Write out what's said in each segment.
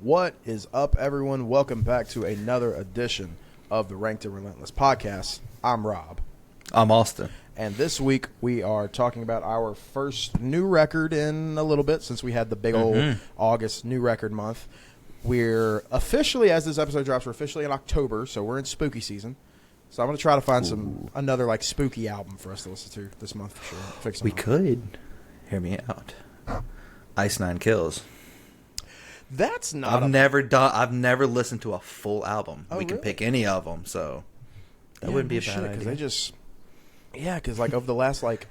What is up, everyone? Welcome back to another edition of the Ranked and Relentless podcast. I'm Rob. I'm Austin. And this week we are talking about our first new record in a little bit since we had the big old August new record month. We're officially, as this episode drops, we're officially in October, so we're in spooky season. So I'm going to try to find another like spooky album for us to listen to this month for sure. We could. Hear me out. Ice Nine Kills. That's not. I've never listened to a full album. Oh, we can really? pick any of them, so that wouldn't be a bad idea. They just, because like over the last like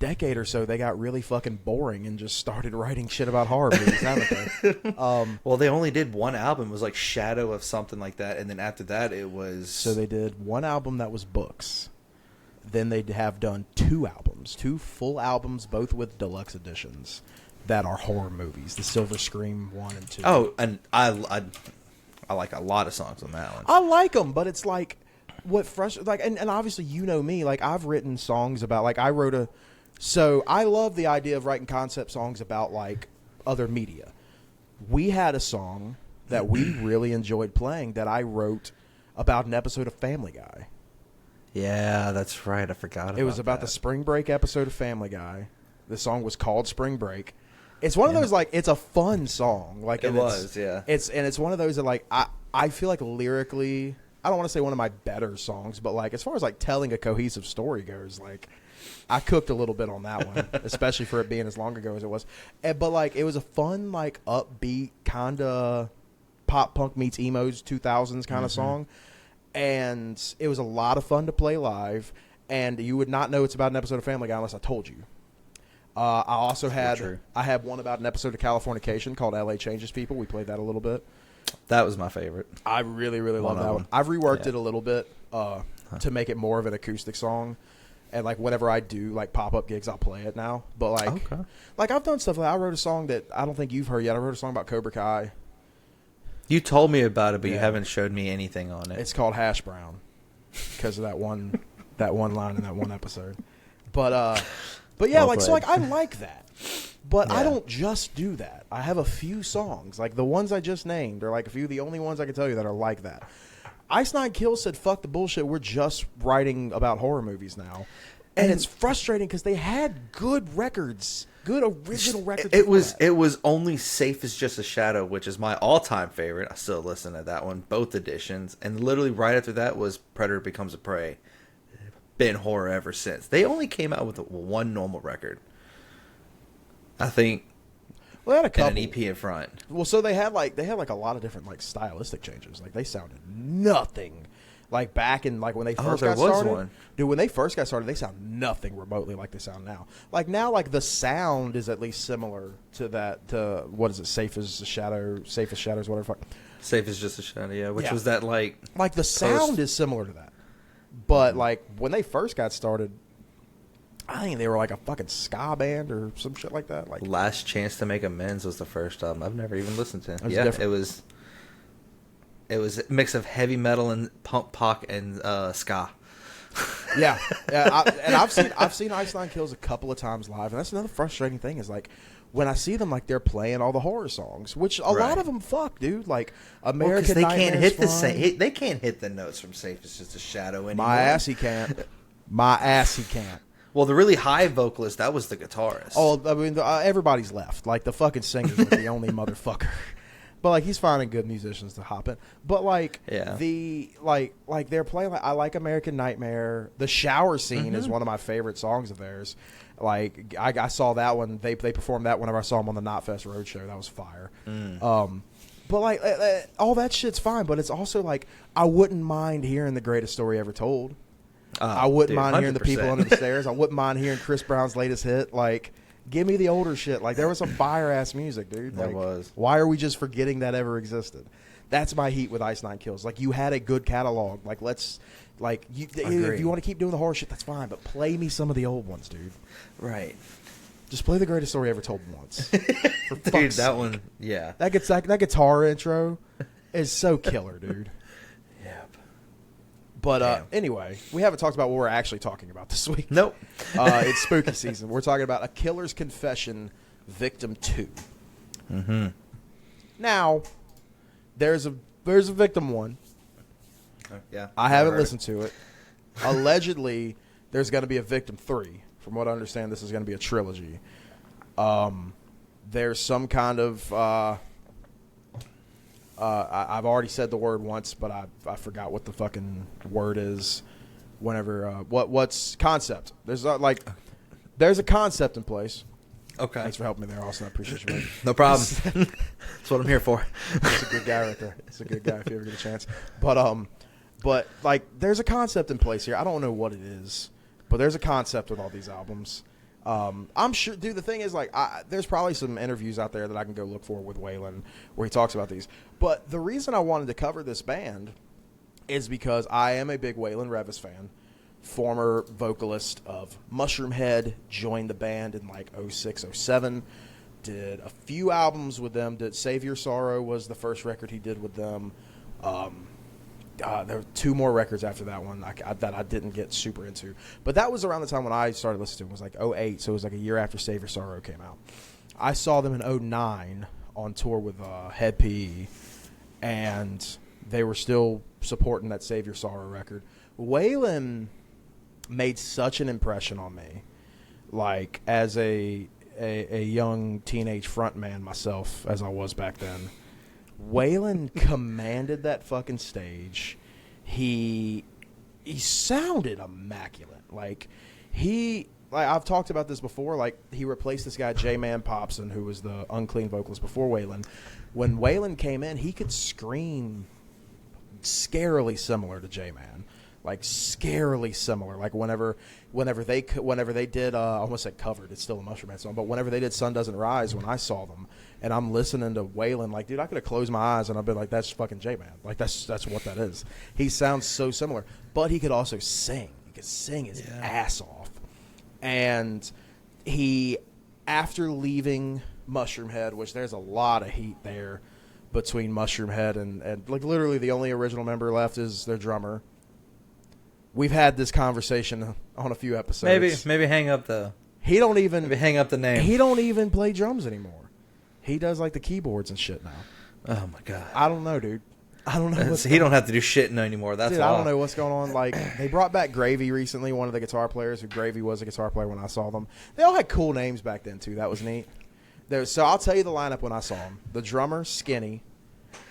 decade or so, they got really fucking boring and just started writing shit about horror movies, haven't they? Well, they only did one album. It was like Shadow of something like that, and then after that, it was. So they did one album that was books. Then they'd have done two full albums, both with deluxe editions. That are horror movies, the Silver Scream 1 and 2. Oh, and I like a lot of songs on that one. I like them, but it's like what frustrates, like, and obviously you know me, like I've written songs about, like I love the idea of writing concept songs about like other media. We had a song that we really enjoyed playing that I wrote about an episode of Family Guy. Yeah, that's right. I forgot about it. It was about the Spring Break episode of Family Guy. The song was called Spring Break. It's one of those, like, it's a fun song. Like It's one of those that, like, I feel like lyrically, I don't want to say one of my better songs, but, like, as far as, like, telling a cohesive story goes, like, I cooked a little bit on that one, especially for it being as long ago as it was. But, like, it was a fun, like, upbeat kind of pop punk meets emos 2000s kind of song. And it was a lot of fun to play live. And you would not know it's about an episode of Family Guy unless I told you. I also had one about an episode of Californication called LA Changes People. We played that a little bit. That was my favorite. I really, really love that one. I've reworked it a little bit to make it more of an acoustic song. And like whenever I do like pop-up gigs, I'll play it now. But like I've done stuff like I wrote a song that I don't think you've heard yet. I wrote a song about Cobra Kai. You told me about it, but you haven't showed me anything on it. It's called Hash Brown because of that one line in that one episode. But yeah, so I like that. But I don't just do that. I have a few songs. Like the ones I just named are like a few of the only ones I can tell you that are like that. Ice Nine Kills said, fuck the bullshit. We're just writing about horror movies now. And it's frustrating because they had good records. Good original records. It was only Safe as Just a Shadow, which is my all-time favorite. I still listen to that one, both editions. And literally right after that was Predator Becomes a Prey. Been horror ever since. They only came out with one normal record, I think. Well, they had a couple. And an EP in front. Well, so they had like a lot of different like stylistic changes. Like they sounded nothing like back in like when they first got started. Dude, when they first got started, they sound nothing remotely like they sound now. Like now, like the sound is at least similar to that. To what is it? Safe as Shadows, whatever. Fuck. Safe as Just a Shadow, yeah. Which was that like the sound is similar to that. But, like, when they first got started, I think they were, like, a fucking ska band or some shit like that. Like Last Chance to Make Amends was the first album. I've never even listened to it. It was a mix of heavy metal and punk pop and ska. Yeah. I've seen Ice Nine Kills a couple of times live, and that's another frustrating thing is, like, when I see them, like, they're playing all the horror songs, which a lot of them fuck, dude. Like, American Nightmare is fun. They can't hit the notes from Safe as Just a Shadow anymore. My ass he can't. Well, the really high vocalist, that was the guitarist. Oh, I mean, everybody's left. Like, the fucking singer's like the only motherfucker. But, like, he's finding good musicians to hop in. But, like, they're playing, like, I like American Nightmare. The shower scene is one of my favorite songs of theirs. Like, I saw that one. They performed that whenever I saw them on the Knotfest Roadshow. That was fire. But, like, all that shit's fine. But it's also, like, I wouldn't mind hearing The Greatest Story Ever Told. I wouldn't mind hearing 100%. The People Under the Stairs. I wouldn't mind hearing Chris Brown's latest hit. Like, give me the older shit. Like, there was some fire-ass music, dude. Like, there was. Why are we just forgetting that ever existed? That's my heat with Ice Nine Kills. Like, you had a good catalog. Like, let's... Like, if you want to keep doing the horror shit, that's fine. But play me some of the old ones, dude. Right. Just play The Greatest Story Ever Told once. For dude, that one, yeah. That guitar intro is so killer, dude. Yep. But anyway, we haven't talked about what we're actually talking about this week. Nope. It's spooky season. We're talking about A Killer's Confession, Victim 2. Mm-hmm. Now, there's a Victim 1. Yeah. I haven't listened to it. Allegedly, there's going to be a Victim 3. From what I understand, this is going to be a trilogy. There's some kind of I've already said the word once, but I forgot what the fucking word is. Whenever what's concept? There's there's a concept in place. Okay. Thanks for helping me there, Austin. I appreciate you. No problem. That's what I'm here for. That's a good guy right there. That's a good guy if you ever get a chance. But like, there's a concept in place here. I don't know what it is, but there's a concept with all these albums. I'm sure, dude. The thing is, like, there's probably some interviews out there that I can go look for with Waylon where he talks about these. But the reason I wanted to cover this band is because I am a big Waylon Revis fan. Former vocalist of Mushroomhead, joined the band in like 06, 07. Did a few albums with them. Did Save Your Sorrow was the first record he did with them. There were 2 more records after that one that I didn't get super into. But that was around the time when I started listening to them. It was like 08, so it was like a year after Save Your Sorrow came out. I saw them in 09 on tour with Head PE, and they were still supporting that Save Your Sorrow record. Waylon made such an impression on me, like as a young teenage frontman myself, as I was back then. Waylon commanded that fucking stage. He sounded immaculate. Like I've talked about this before. Like, he replaced this guy J-Man Popson, who was the unclean vocalist before Waylon. When Waylon came in, he could scream scarily similar to J-Man. Like, scarily similar. Like, whenever they did, I almost said covered, it's still a Mushroomhead song, but whenever they did Sun Doesn't Rise, when I saw them, and I'm listening to Waylon, like, dude, I could have closed my eyes and I'd be like, that's fucking J-Man. Like, that's what that is. He sounds so similar, but he could also sing. He could sing his ass off. And he, after leaving Mushroomhead, which there's a lot of heat there between Mushroomhead and like, literally the only original member left is their drummer. We've had this conversation on a few episodes. Maybe hang up the. He don't even. Maybe hang up the name. He don't even play drums anymore. He does like the keyboards and shit now. Oh my god. I don't know, dude. I don't know. He don't have to do shit anymore. That's I don't know what's going on. Like, they brought back Gravy recently, one of the guitar players. Who Gravy was a guitar player when I saw them. They all had cool names back then too. That was neat. So I'll tell you the lineup when I saw them. The drummer, Skinny.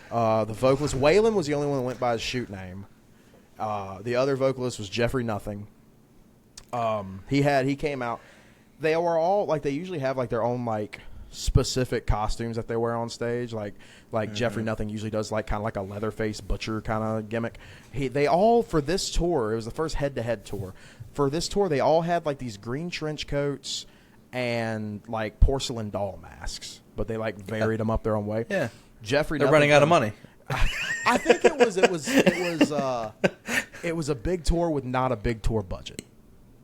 The vocalist, Waylon was the only one that went by his shoot name. The other vocalist was Jeffrey Nothing. He came out. They were all like, they usually have like their own like specific costumes that they wear on stage. Like Jeffrey Nothing usually does like kind of like a Leatherface butcher kind of gimmick. They all, for this tour, it was the first head-to-head tour. For this tour, they all had like these green trench coats and like porcelain doll masks, but they like varied them up their own way. Yeah, Jeffrey. They're running out of money. I think it was a big tour with not a big tour budget,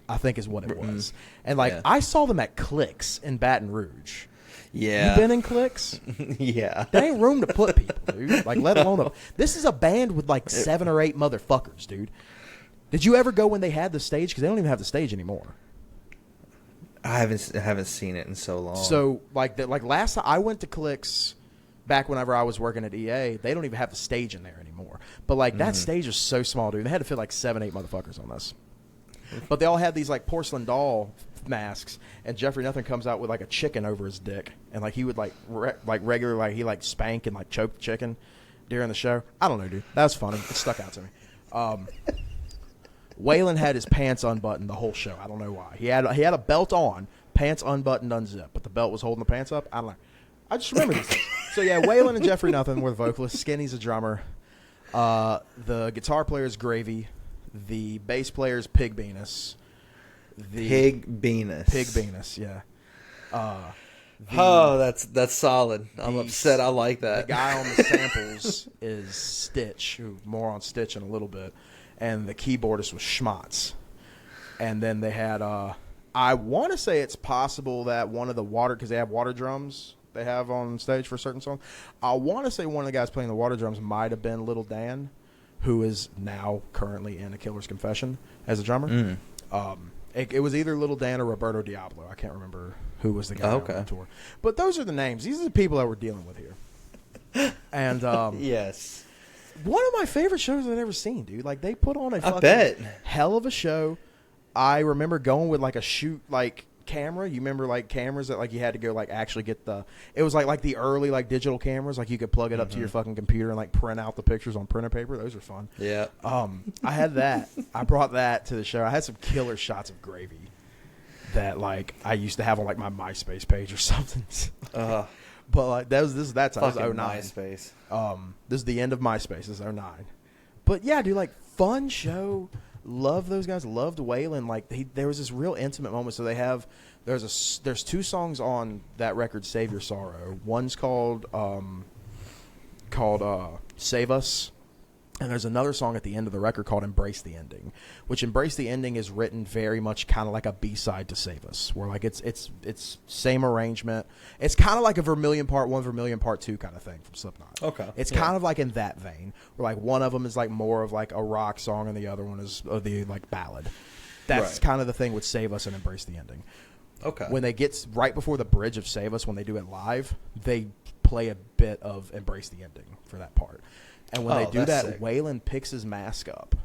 I think is what it was. And like, I saw them at Clicks in Baton Rouge. Yeah. You been in Clicks? Yeah. There ain't room to put people, dude. Like, let alone this is a band with like 7 or 8 motherfuckers, dude. Did you ever go when they had the stage? Because they don't even have the stage anymore. I haven't seen it in so long. So like last time I went to Clicks, back whenever I was working at EA, they don't even have the stage in there anymore. But like, that stage is so small, dude. They had to fit like 7, 8 motherfuckers on this. But they all had these like porcelain doll masks, and Jeffrey Nothing comes out with like a chicken over his dick, and like he would like regular, like he like spank and like choke the chicken during the show. I don't know, dude. That was funny. It stuck out to me. Waylon had his pants unbuttoned the whole show. I don't know why. He had a belt on, pants unbuttoned, unzipped, but the belt was holding the pants up. I don't know. I just remember these things. So yeah, Waylon and Jeffrey Nothing were the vocalists. Skinny's a drummer. The guitar player is Gravy. The bass player is Pig Venus. Pig Venus, yeah. That's solid. I'm upset. I like that. The guy on the samples is Stitch, who more on Stitch in a little bit, and the keyboardist was Schmatz. And then they had, I want to say it's possible that one of the because they have water drums they have on stage for a certain song. I want to say one of the guys playing the water drums might have been Little Dan, who is now currently in A Killer's Confession as a drummer. It was either Little Dan or Roberto Diablo. I can't remember who was the guy on the tour. But those are the names. These are the people that we're dealing with here. And yes, one of my favorite shows I've ever seen, dude. Like they put on a fucking hell of a show. I remember going with like a shoot like camera. You remember like cameras that like you had to go like actually get the. It was like the early like digital cameras. Like you could plug it up to your fucking computer and like print out the pictures on printer paper. Those are fun. Yeah. I had that. I brought that to the show. I had some killer shots of gravy that like I used to have on like my MySpace page or something. But like that was that time. Fucking It was 09. MySpace. This is the end of MySpace. This is 09. But yeah, dude, like fun show. Love those guys. Loved Waylon. Like there was this real intimate moment. So there's 2 songs on that record, Save Your Sorrow. One's called Save Us. And there's another song at the end of the record called Embrace the Ending, which Embrace the Ending is written very much kind of like a B-side to Save Us, where like it's same arrangement. It's kind of like a Vermilion Part 1, Vermilion Part 2 kind of thing from Slipknot. Okay. It's kind of like in that vein, where like one of them is like more of like a rock song and the other one is the like ballad. That's kind of the thing with Save Us and Embrace the Ending. Okay. When they get right before the bridge of Save Us, when they do it live, they play a bit of Embrace the Ending for that part. And when they do that, sick. Waylon picks his mask up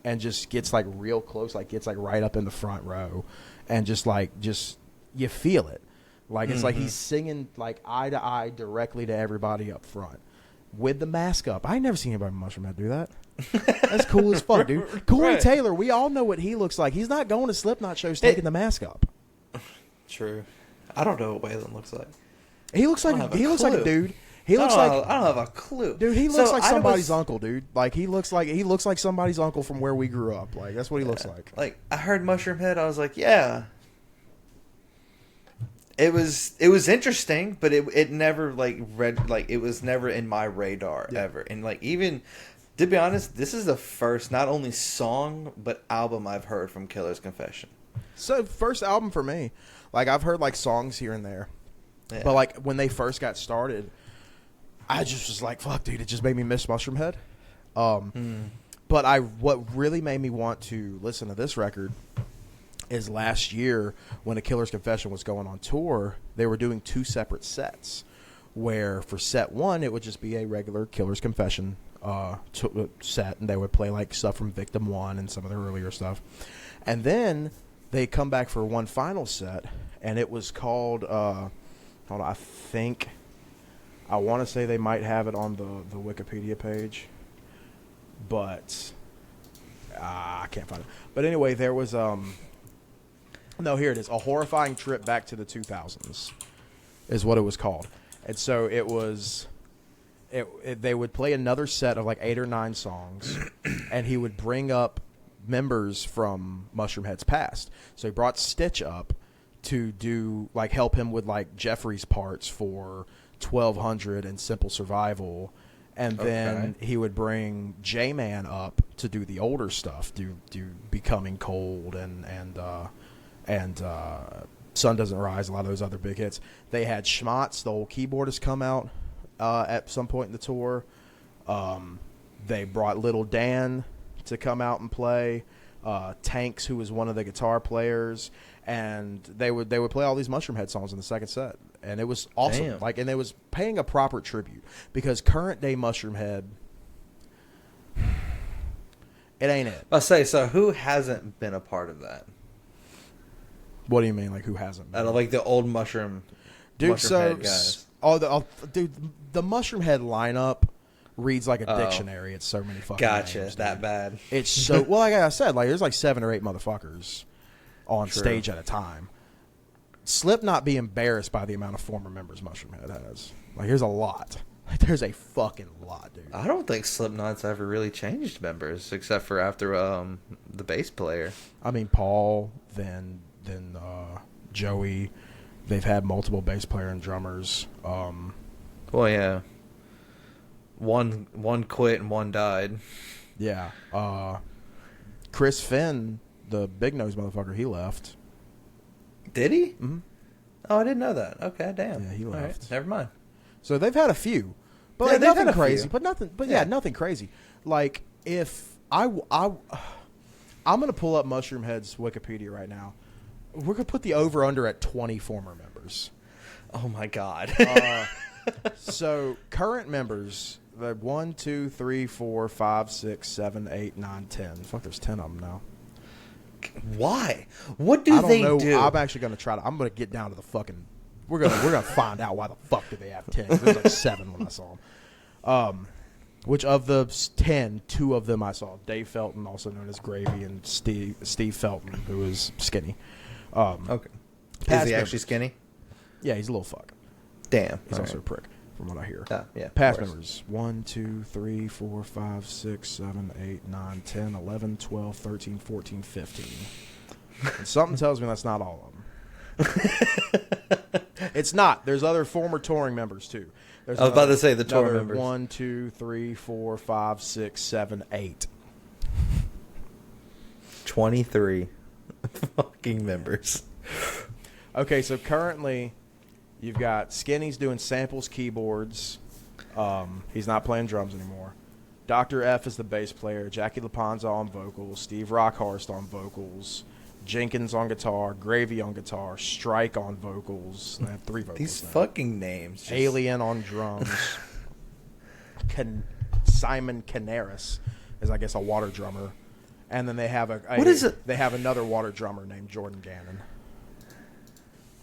and just gets like real close, like gets like right up in the front row, and just you feel it, like it's like he's singing like eye to eye directly to everybody up front with the mask up. I ain't never seen anybody with Mushroomhead do that. That's cool as fuck, dude. Corey Taylor, we all know what he looks like. He's not going to Slipknot shows taking the mask up. True. I don't know what Waylon looks like. He looks like a dude. He looks like I don't have a clue, dude. He looks like somebody's uncle, dude. Like he looks like somebody's uncle from where we grew up. Like that's what he looks like. Like I heard Mushroomhead, I was like, yeah. It was interesting, but it never it was never in my radar ever. And like even to be honest, this is the first not only song but album I've heard from Killer's Confession. So first album for me. Like I've heard like songs here and there, but like when they first got started. I just was like, fuck, dude, it just made me miss Mushroomhead. But what really made me want to listen to this record is last year when A Killer's Confession was going on tour, they were doing 2 separate sets where for set 1, it would just be a regular Killer's Confession set, and they would play like stuff from Victim 1 and some of their earlier stuff. And then they come back for one final set, and it was called, I want to say they might have it on the Wikipedia page, but I can't find it. But anyway, there was no, here it is. A Horrifying Trip Back to the 2000s is what it was called. And so it was they would play another set of like 8 or 9 songs, and he would bring up members from Mushroomhead's past. So he brought Stitch up to do like help him with like Jeffrey's parts for 1200 and Simple Survival, and then he would bring J-Man up to do the older stuff, do Becoming Cold and Sun Doesn't Rise, a lot of those other big hits. They had Schmatz, the old keyboardist, come out at some point in the tour. They brought Little Dan to come out and play. Tanks, who was one of the guitar players, and they would play all these Mushroomhead songs in the second set, and it was awesome. Damn. Like, and it was paying a proper tribute because current day Mushroomhead, it ain't it. I'll say so. Who hasn't been a part of that? What do you mean, like who hasn't? I don't like the old Mushroomhead guys. The Mushroomhead lineup reads like a dictionary. It's so many fucking names, that bad. It's so well, like I said, like there's like 7 or 8 motherfuckers on stage at a time. Slipknot be embarrassed by the amount of former members Mushroomhead has. Like there's a lot. Like there's a fucking lot, dude. I don't think Slipknot's ever really changed members except for after the bass player. I mean Paul, then Joey. They've had multiple bass player and drummers. Well, yeah. One quit and one died. Yeah. Chris Finn, the big nose motherfucker, he left. Did he? Mm-hmm. Oh, I didn't know that. Okay, damn. Yeah, he left. All right, never mind. So they've had a few, but yeah, like nothing crazy. Few. But nothing. But yeah, nothing crazy. Like if I'm gonna pull up Mushroomhead's Wikipedia right now. We're gonna put the over under at 20 former members. Oh my god. So current members, the 1, 2, 3, 4, 5, 6, 7, 8, 9, 10. Fuck, there's 10 of them now. Why? What do they do? I'm actually gonna try to. I'm gonna get down to the fucking. We're gonna find out why the fuck do they have 10. There's like 7 when I saw them. Which of the 10, 2 of them I saw. Dave Felton, also known as Gravy, and Steve Felton, who is skinny. Okay. Is he actually skinny? Yeah, he's a little fuck. Damn. He's also a prick, from what I hear. Yeah. Past members 1, 2, 3, 4, 5, 6, 7, 8, 9, 10, 11, 12, 13, 14, 15. And something tells me that's not all of them. It's not. There's other former touring members, too. I was about to say the tour members. 1, 2, 3, 4, 5, 6, 7, 8. 23 fucking members. Okay, so currently you've got Skinny's doing samples, keyboards. He's not playing drums anymore. Dr. F is the bass player. Jackie LaPonza on vocals. Steve Rockhorst on vocals. Jenkins on guitar. Gravy on guitar. Strike on vocals. I have 3 vocals. These now. fucking names. Just... Alien on drums. Simon Canaris is, I guess, a water drummer. And then they have what is it? They have another water drummer named Jordan Gannon.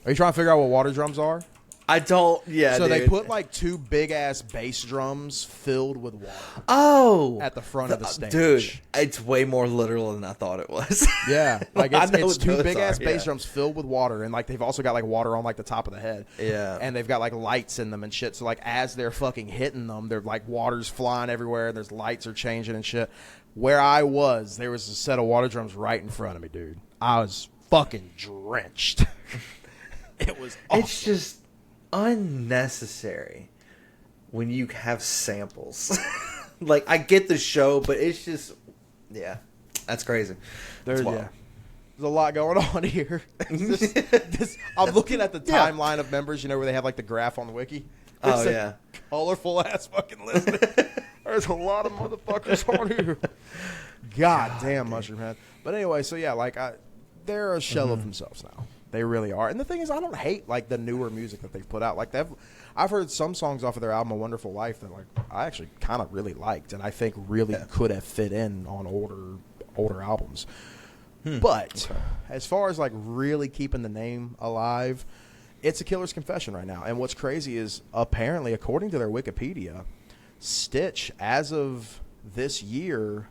Are you trying to figure out what water drums are? I don't. Yeah. So dude. they put like 2 big ass bass drums filled with water. Oh, at the front of the stage, dude. It's way more literal than I thought it was. Yeah, like it's 2 big ass bass drums filled with water, and like they've also got like water on like the top of the head. Yeah, and they've got like lights in them and shit. So like as they're fucking hitting them, they're like water's flying everywhere. There's lights are changing and shit. Where I was, there was a set of water drums right in front of me, dude. I was fucking drenched. It was awesome. It's just unnecessary when you have samples. Like, I get the show, but it's just, yeah, that's crazy. There's a lot going on here. I'm looking at the timeline of members, you know, where they have like the graph on the wiki. It's a colorful ass fucking list. There's a lot of motherfuckers on here. God damn, Mushroom Head. But anyway, so yeah, like they're a shell of themselves now. They really are. And the thing is, I don't hate like the newer music that they've put out. Like I've heard some songs off of their album A Wonderful Life that like I actually kind of really liked and I think really could have fit in on older albums. But as far as like really keeping the name alive, it's a Killer's Confession right now. And what's crazy is apparently, according to their Wikipedia, Stitch, as of this year,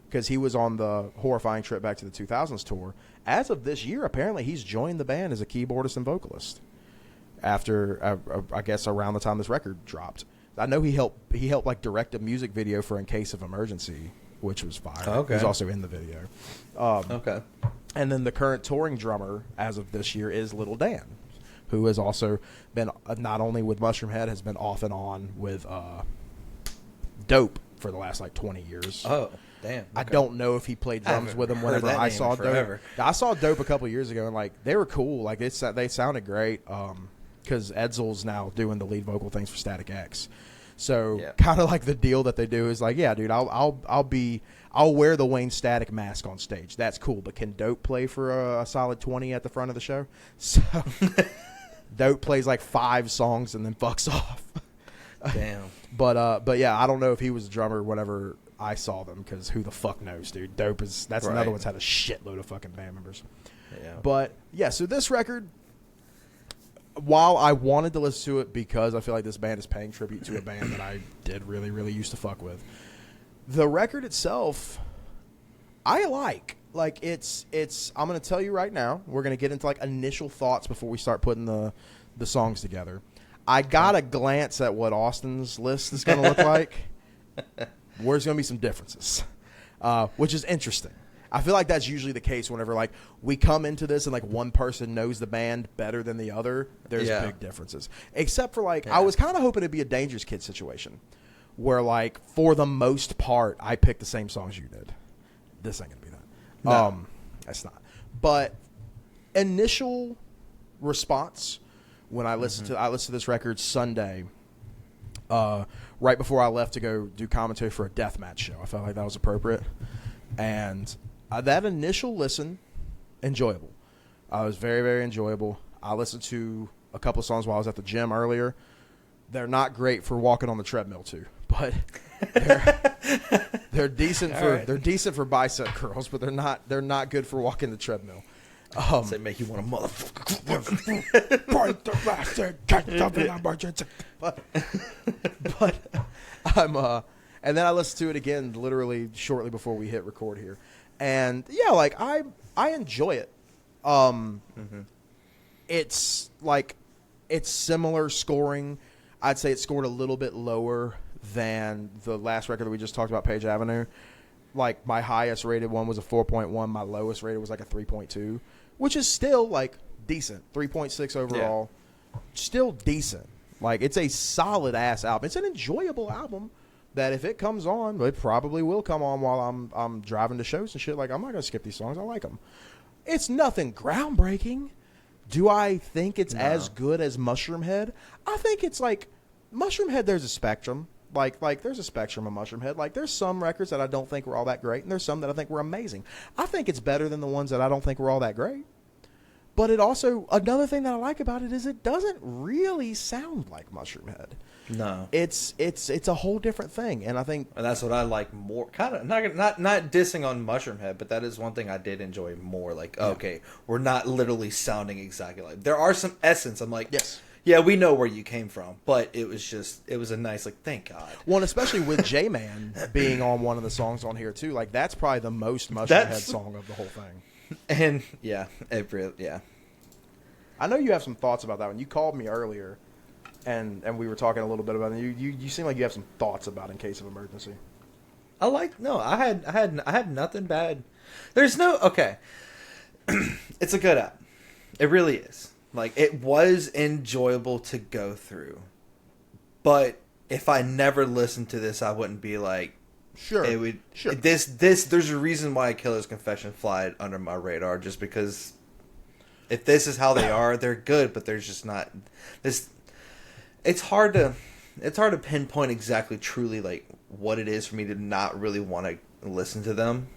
because he was on the Horrifying Trip Back to the 2000s tour, as of this year, apparently he's joined the band as a keyboardist and vocalist after, I guess, around the time this record dropped. I know he helped like direct a music video for In Case of Emergency, which was fire. Okay. He was also in the video. Okay. And then the current touring drummer as of this year is Little Dan, who has also been not only with Mushroom Head, has been off and on with Dope for the last like 20 years. Oh, damn. Okay. I don't know if he played drums with him whenever I saw Dope. I saw Dope a couple years ago, and like they were cool. Like they sounded great. Because Edsel's now doing the lead vocal things for Static X. So kind of like the deal that they do is like, yeah, dude, I'll wear the Wayne Static mask on stage. That's cool. But can Dope play for a solid 20 at the front of the show? So Dope plays like 5 songs and then fucks off. Damn. But yeah, I don't know if he was a drummer whenever I saw them, because who the fuck knows, dude. Dope is another one's had a shitload of fucking band members. Yeah. But yeah, so this record, while I wanted to listen to it because I feel like this band is paying tribute to a band that I did really, really used to fuck with, the record itself, I like. Like, it's. I'm going to tell you right now, we're going to get into, like, initial thoughts before we start putting the songs together. I got a glance at what Austin's list is going to look like. There's going to be some differences, which is interesting. I feel like that's usually the case whenever, like, we come into this and, like, one person knows the band better than the other. There's big differences. Except for, like, I was kind of hoping it'd be a Dangerous Kid situation where, like, for the most part, I picked the same songs you did. This ain't going to be that. No. That's not. But initial response when I listened to this record Sunday, right before I left to go do commentary for a deathmatch show. I felt like that was appropriate. And that initial listen, enjoyable. It was very, very enjoyable. I listened to a couple of songs while I was at the gym earlier. They're not great for walking on the treadmill too, but they're decent they're decent for bicep curls, but they're not good for walking the treadmill. They make you want to motherfucker. but I'm and then I listened to it again literally shortly before we hit record here, and yeah, like I enjoy it. It's like it's similar scoring. I'd say it scored a little bit lower than the last record that we just talked about, Page Avenue. Like my highest rated one was a 4.1. My lowest rated was like a 3.2, which is still like decent. 3.6 overall, still decent. Like it's a solid ass album. It's an enjoyable album that if it comes on, it probably will come on while I'm driving to shows and shit. Like I'm not gonna skip these songs. I like them. It's nothing groundbreaking. Do I think it's as good as Mushroom Head? I think it's like Mushroom Head. There's a spectrum. Like there's a spectrum of Mushroom Head. Like there's some records that I don't think were all that great, and there's some that I think were amazing. I think it's better than the ones that I don't think were all that great. But it also, another thing that I like about it is it doesn't really sound like Mushroom Head. No, it's a whole different thing, and I think and that's what I like more. Kind of not dissing on Mushroom Head, but that is one thing I did enjoy more. Like, okay, we're not literally sounding exactly like. There are some essence. I'm like, yes. Yeah, we know where you came from, but it was a nice, like, thank God. Well, and especially with J-Man being on one of the songs on here, too. Like, that's probably the most Mushroom Head song of the whole thing. And, yeah. I know you have some thoughts about that one. You called me earlier, and we were talking a little bit about it. You seem like you have some thoughts about In Case of Emergency. I had nothing bad. There's no, okay. It's a good album. It really is. Like, it was enjoyable to go through. But if I never listened to this, I wouldn't be like... Sure. It would, sure. There's a reason why Killer's Confession flied under my radar, just because if this is how they are, they're good, but there's just not... It's hard to pinpoint exactly truly, like, what it is for me to not really want to listen to them.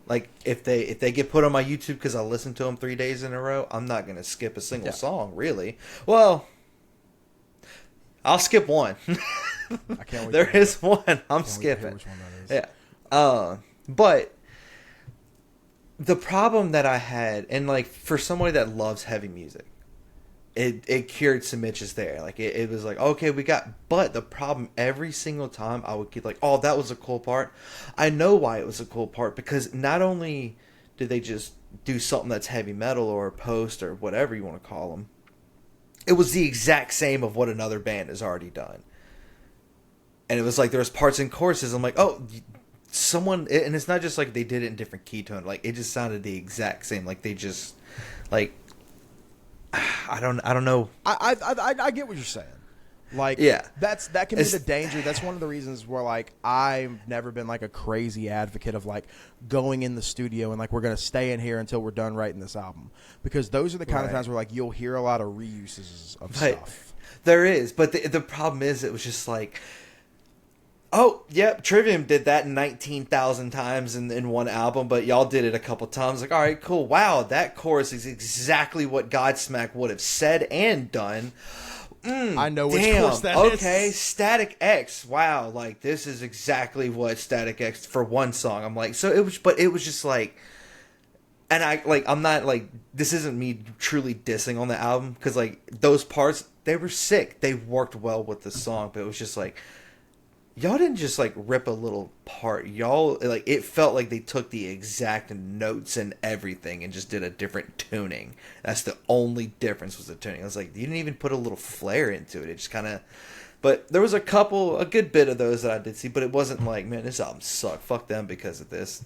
Like, if they get put on my YouTube because I listen to them 3 days in a row, I'm not going to skip a single song, really. Well, I'll skip one. I can't wait. There is one I'm skipping. Which one that is. Yeah. But the problem that I had, and, like, for somebody that loves heavy music, it cured some itches there. Like, it was like, okay, but the problem every single time I would get like, oh, that was a cool part. I know why it was a cool part, because not only did they just do something that's heavy metal or post or whatever you want to call them, it was the exact same of what another band has already done. And it was like, there was parts and choruses. I'm like, oh, and it's not just like they did it in different key tone. Like, it just sounded the exact same. Like, they just, like, I don't know. I get what you're saying. Like, yeah, that can be the danger. That's one of the reasons where, like, I've never been like a crazy advocate of like going in the studio and like we're gonna stay in here until we're done writing this album, because those are the kind of times where like you'll hear a lot of reuses of stuff. There is, but the problem is it was just like, oh, yep, Trivium did that 19,000 times in one album, but y'all did it a couple times. Like, all right, cool. Wow, that chorus is exactly what Godsmack would have said and done. I know which chorus that is. Okay, Static X. Wow, like, this is exactly what Static X for one song. I'm like, so it was just like, and I'm not like, this isn't me truly dissing on the album, because like those parts, they were sick. They worked well with the song, but it was just like, y'all didn't just like rip a little part. Y'all, like, it felt like they took the exact notes and everything and just did a different tuning. That's the only difference, was the tuning. I was like, you didn't even put a little flair into it. It just kind of, but there was a good bit of those that I did see, but it wasn't like, man, this album sucked. Fuck them because of this.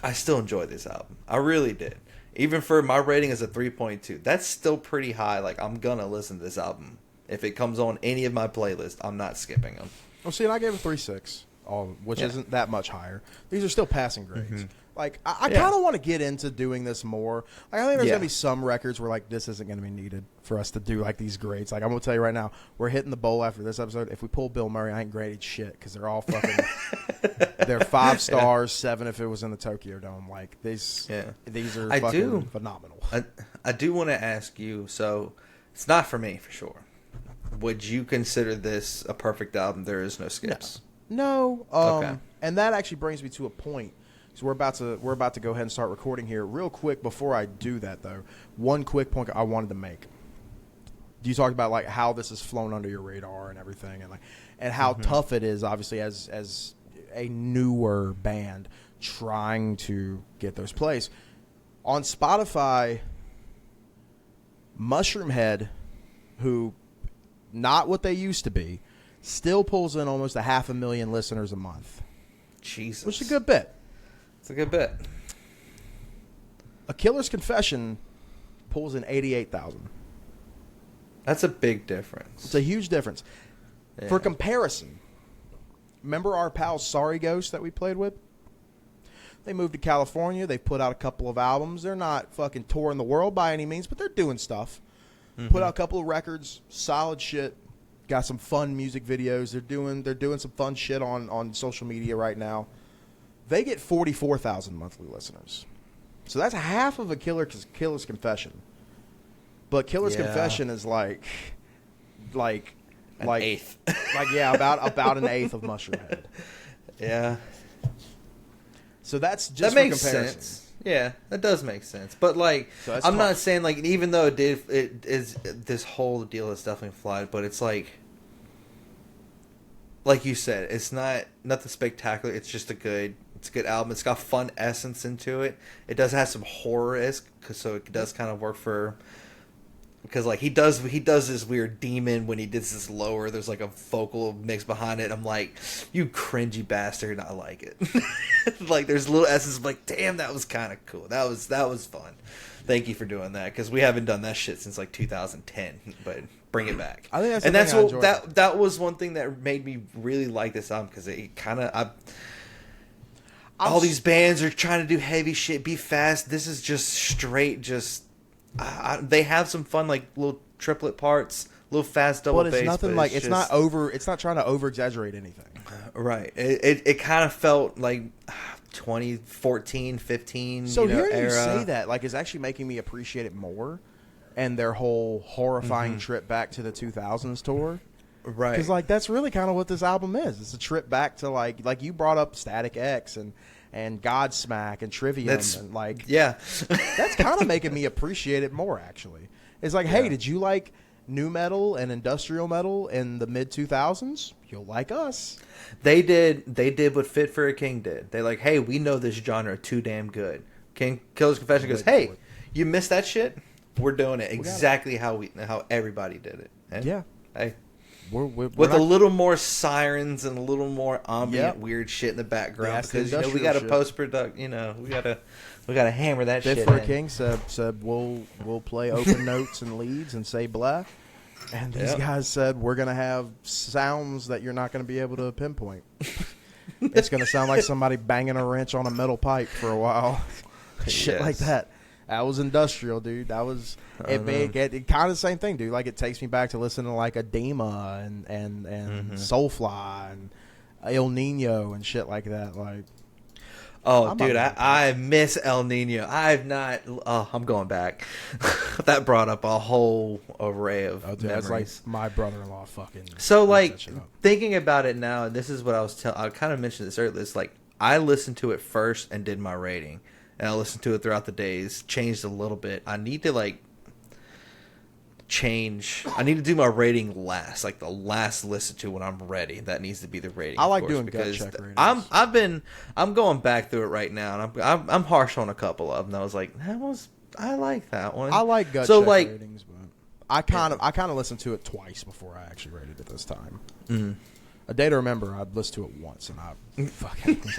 I still enjoyed this album. I really did. Even for my rating as a 3.2, that's still pretty high. Like, I'm gonna listen to this album. If it comes on any of my playlists, I'm not skipping them. Well, see, and I gave it 3.6, which isn't that much higher. These are still passing grades. Mm-hmm. Like, I kind of want to get into doing this more. Like, I think there's going to be some records where, like, this isn't going to be needed for us to do, like, these grades. Like, I'm going to tell you right now, we're hitting the bowl after this episode. If we pull Bill Murray, I ain't graded shit, because they're all fucking – they're 5 stars, 7 if it was in the Tokyo Dome. Like, these are fucking phenomenal. I do want to ask you, so it's not for me, for sure. would you consider this a perfect album? There is no skips. No. Okay. And that actually brings me to a point. So we're about to go ahead and start recording here. Real quick before I do that, though, one quick point I wanted to make. You talked about like how this has flown under your radar and everything, and how tough it is, obviously, as a newer band trying to get those plays. On Spotify, Mushroomhead, who not what they used to be, still pulls in almost 500,000 listeners a month. Jesus. Which is a good bit. It's a good bit. A Killer's Confession pulls in 88,000. That's a big difference. It's a huge difference. Yeah. For comparison, remember our pals Sorry Ghost that we played with? They moved to California. They've put out a couple of albums. They're not fucking touring the world by any means, but they're doing stuff. Put out a couple of records, solid shit. Got some fun music videos. They're doing some fun shit on social media right now. They get 44,000 monthly listeners. So that's half of a Killer's Confession. But Killer's Confession is like an eighth. about an eighth of Mushroomhead. Yeah. So that's just that makes for comparison. Sense. Yeah, that does make sense. But like, so I'm not saying like, even though it is this whole deal is definitely flawed, but it's like you said, it's not nothing spectacular. It's just it's a good album. It's got fun essence into it. It does have some horror-esque, so it does kind of work for. Because like he does this weird demon when he does this lower. There's like a vocal mix behind it. I'm like, you cringy bastard. I like it. Like there's little essence of like, damn, that was kind of cool. That was fun. Thank you for doing that because we haven't done that shit since like 2010. But bring it back. I think that's what that was one thing that made me really like this album because it kind of all these bands are trying to do heavy shit, be fast. This is just straight, just. They have some fun like little triplet parts, little fast double bass. But it's nothing like it's not trying to over exaggerate anything. Right. It kind of felt like 2014, 15. So hearing era. You say that like is actually making me appreciate it more, and their whole horrifying trip back to the 2000s tour. Right. Because like that's really kind of what this album is. It's a trip back to like you brought up Static X and Godsmack and Trivium and like that's kind of making me appreciate it more actually. It's like, hey, did you like nu metal and industrial metal in the mid 2000s? You'll like us. They did what Fit for a King did. They like, hey, we know this genre too damn good. Killer's Confession goes, hey, you missed that shit? We're doing it exactly how everybody did it. And hey. We're with a little more sirens and a little more ambient weird shit in the background because we got to post product. We got to hammer that shit. Fit for a King said we'll play open notes and leads and say blah, and these guys said we're gonna have sounds that you're not gonna be able to pinpoint. It's gonna sound like somebody banging a wrench on a metal pipe for a while, shit like that. That was industrial, dude. That was it. Made it kind of the same thing, dude. Like it takes me back to listening to like Edema and Soulfly and El Nino and shit like that. Like, dude, I miss El Nino. I've not. I'm going back. That brought up a whole array of memories. That's like my brother-in-law fucking. So like thinking about it now, and this is what I kind of mentioned this earlier. It's like I listened to it first and did my rating. And I listened to it throughout the days, changed a little bit. I need to change. I need to do my rating last, like the last listen to when I'm ready. That needs to be the rating. I like doing gut check ratings. I'm going back through it right now, and I'm harsh on a couple of them. I was like, I like that one. I like gut check ratings, but I kind of listened to it twice before I actually rated it this time. Mm-hmm. A Day to Remember, I'd listened to it once, and I fucking was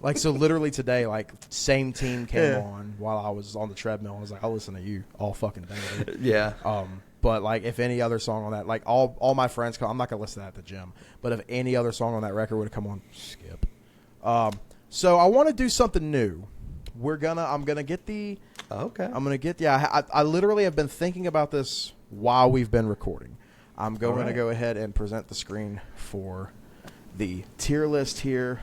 like, so literally today, like, same team came on while I was on the treadmill. I was like, I'll listen to you all fucking day. Dude. Yeah. But, like, if any other song on that, like, all my friends come, I'm not going to listen to that at the gym, but if any other song on that record would have come on, skip. So I want to do something new. I'm going to get the... Okay. I'm going to get... Yeah, I literally have been thinking about this while we've been recording. I'm going to go ahead and present the screen for the tier list here.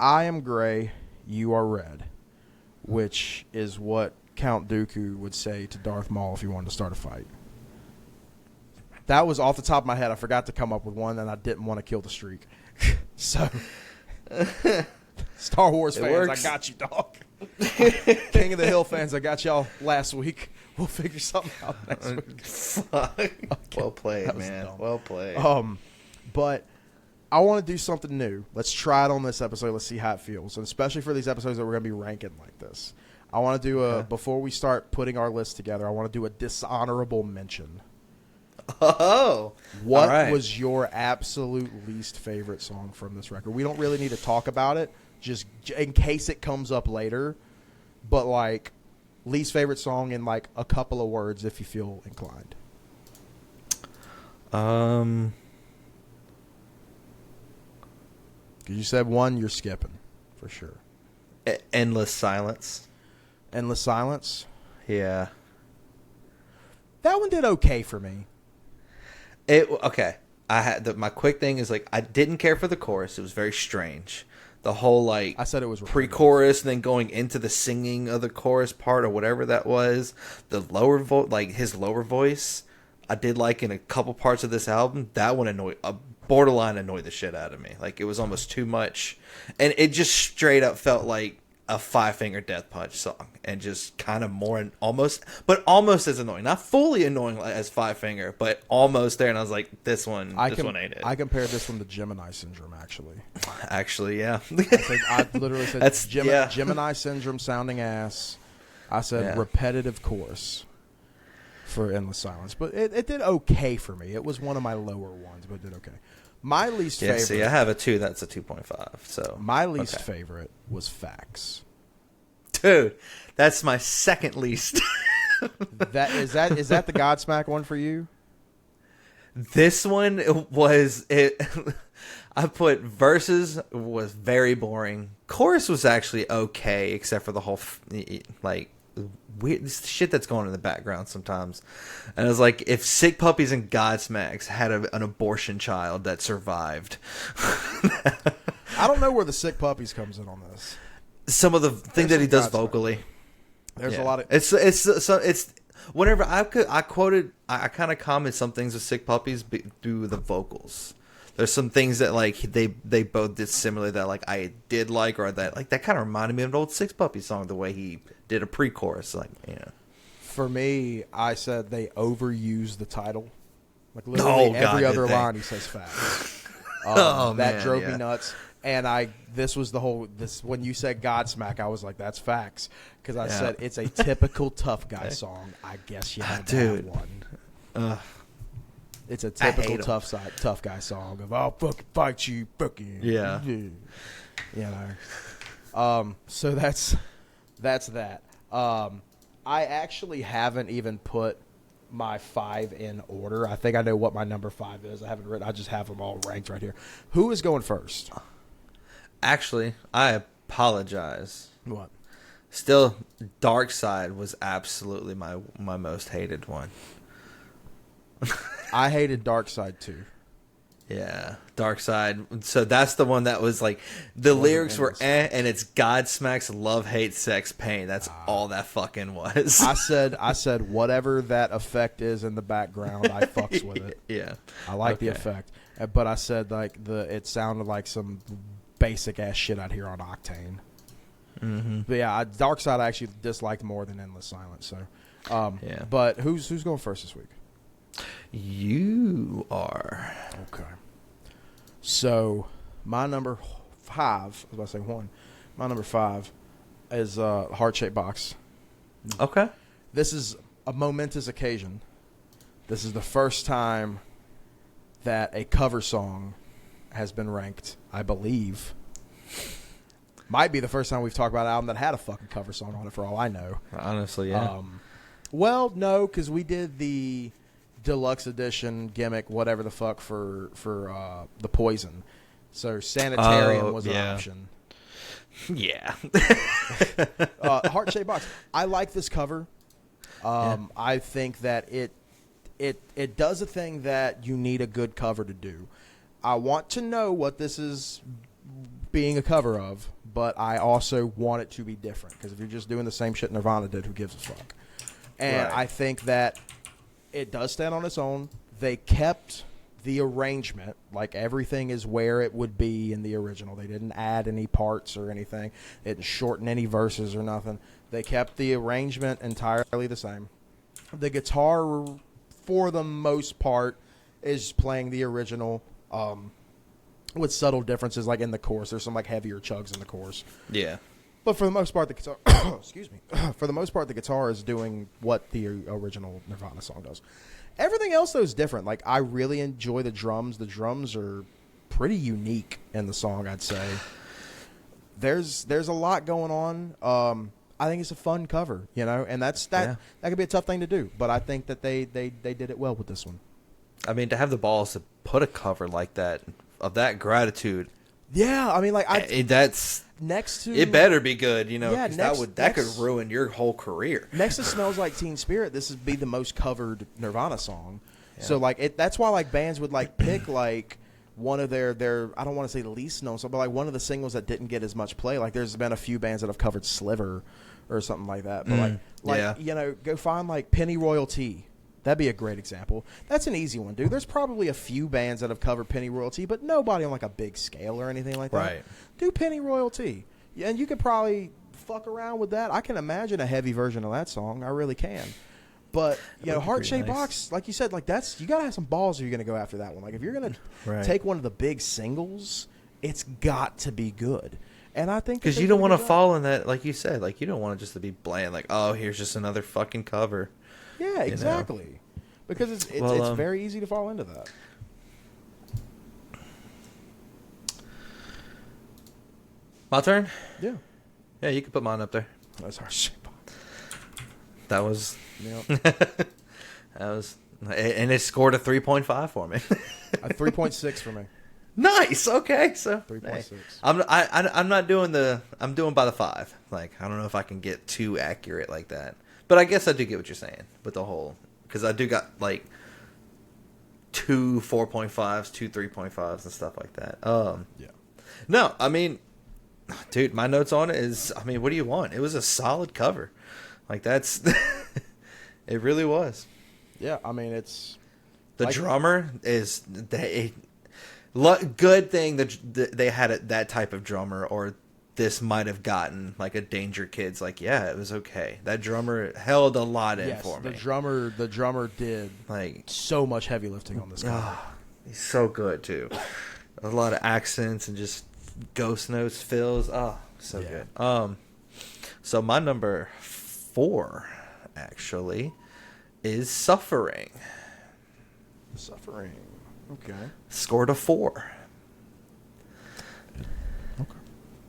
I am gray, you are red, which is what Count Dooku would say to Darth Maul if he wanted to start a fight. That was off the top of my head. I forgot to come up with one, and I didn't want to kill the streak. So, Star Wars fans, works. I got you, dog. King of the Hill fans, I got y'all last week. We'll figure something out next week. Fuck. Okay. Well played, man. Dumb. Well played. But I want to do something new. Let's try it on this episode. Let's see how it feels, and especially for these episodes that we're going to be ranking like this. I want to do before we start putting our list together, I want to do a dishonorable mention. Oh. What was your absolute least favorite song from this record? We don't really need to talk about it, just in case it comes up later. But, like, least favorite song in, like, a couple of words if you feel inclined. Because you said one, you're skipping, for sure. Endless Silence. Endless Silence? Yeah. That one did okay for me. Okay. I had my quick thing is like I didn't care for the chorus. It was very strange. The whole like I said it was pre-chorus and then going into the singing of the chorus part or whatever that was. The lower voice, like his lower voice, I did like in a couple parts of this album. That one borderline annoyed the shit out of me. Like it was almost too much, and it just straight up felt like a Five Finger Death Punch song, and just kind of almost as annoying. Not fully annoying as Five Finger, but almost there. And I was like, this one ain't it. I compared this one to Gemini Syndrome, actually. Actually, yeah. I literally said Gemini Syndrome sounding ass. I said repetitive chorus for Endless Silence. But it did okay for me. It was one of my lower ones, but it did okay. My least favorite. See, I have a 2. That's a 2.5. So my least favorite was Facts. Dude, that's my second least. Is that the Godsmack one for you? This one was it. I put verses was very boring. Chorus was actually okay, except for the whole like weird shit that's going on in the background sometimes. And it was like if Sick Puppies and Godsmacks had an abortion child that survived. I don't know where the Sick Puppies comes in on this. Some of the things that he does vocally. There's a lot of it's whenever I kind of comment some things with Sick Puppies through the vocals. There's some things that like they both did similar that like I did like, or that like that kind of reminded me of an old Six Puppies song, the way he did a pre-chorus, like For me, I said they overused the title. Like literally every other line he says Facts. That drove me nuts. And when you said Godsmack, I was like, that's Facts. Because I said it's a typical tough guy song. I guess you had to have one. It's a typical tough guy song of I'll fucking fight you, fucking you know. So that's that. I actually haven't even put my 5 in order. I think I know what my number 5 is. I haven't written. I just have them all ranked right here. Who is going first? Actually, I apologize. What? Still, Dark Side was absolutely my most hated one. I hated Dark Side too. Yeah, Dark Side. So that's the one that was like the lyrics were and it's Godsmack's love, hate, sex, pain. That's all that fucking was. I said whatever that effect is in the background, I fucks with it. Yeah, I like the effect, but I said like it sounded like some basic ass shit I'd hear on Octane. Mm-hmm. But yeah, Dark Side I actually disliked more than Endless Silence. So, But who's going first this week? You are. Okay. So, my number 5, I was about to say 1. My number 5 is Heart Shaped Box. Okay. This is a momentous occasion. This is the first time that a cover song has been ranked, I believe. Might be the first time we've talked about an album that had a fucking cover song on it, for all I know. Honestly, yeah. Well, no, because we did the deluxe edition gimmick, whatever the fuck, for the Poison. So Sanitarium was an option. Yeah. Heart Shaped Box. I like this cover. I think that it does a thing that you need a good cover to do. I want to know what this is being a cover of, but I also want it to be different, because if you're just doing the same shit Nirvana did, who gives a fuck? And I think that it does stand on its own. they kept the arrangement, like everything is where it would be in the original. They didn't add any parts or anything. They didn't shorten any verses or nothing. They kept the arrangement entirely the same. The guitar, for the most part, is playing the original with subtle differences, like in the chorus. There's some like heavier chugs in the chorus. Yeah. But for the most part, the guitar excuse me. For the most part, the guitar is doing what the original Nirvana song does. Everything else, though, is different. Like, I really enjoy the drums. The drums are pretty unique in the song, I'd say. There's a lot going on. I think it's a fun cover, you know, and that could be a tough thing to do. But I think that they did it well with this one. I mean, to have the balls to put a cover like that, of that gratitude. Yeah, I mean, like, that's next to it better be good, you know, yeah, because that could ruin your whole career. Next to Smells Like Teen Spirit, this would be the most covered Nirvana song. Yeah. So like that's why like bands would like pick like one of their I don't want to say the least known, but like one of the singles that didn't get as much play. Like there's been a few bands that have covered Sliver or something like that. But you know, go find like Penny Royalty. That'd be a great example. That's an easy one, dude. There's probably a few bands that have covered Penny Royalty, but nobody on like a big scale or anything like that. Right. Do Penny Royalty. Yeah, and you could probably fuck around with that. I can imagine a heavy version of that song. I really can. But, you know, Heart Shaped Box, like you said, like that's you got to have some balls if you're going to go after that one. Like if you're going to take one of the big singles, it's got to be good. And I think because you don't want to fall in that, like you said, like you don't want it just to be bland, like, oh, here's just another fucking cover. Yeah, exactly. You know? Because it's very easy to fall into that. My turn? Yeah. Yeah, you can put mine up there. That's our shit. That was... Yep. that was... And it scored a 3.5 for me. A 3.6 for me. Nice. Okay, so 3.6. Hey, I'm not doing the... I'm doing by the 5. Like, I don't know if I can get too accurate like that. But I guess I do get what you're saying with the whole... Because I do got, like, 2 4.5s, 2 3.5s, and stuff like that. Yeah. No, I mean... Dude, my notes on it is... I mean, what do you want? It was a solid cover. Like, that's... It really was. Yeah, I mean, it's... The drummer is... Good thing that they had that type of drummer, or this might have gotten like a Danger Kids. Like, yeah, it was okay. That drummer held a lot in for me. The drummer did like so much heavy lifting on this guy. He's so good too. A lot of accents and just ghost notes, fills. Oh, so good. So my number 4 actually is Suffering. Suffering. Okay. Scored a 4. Okay.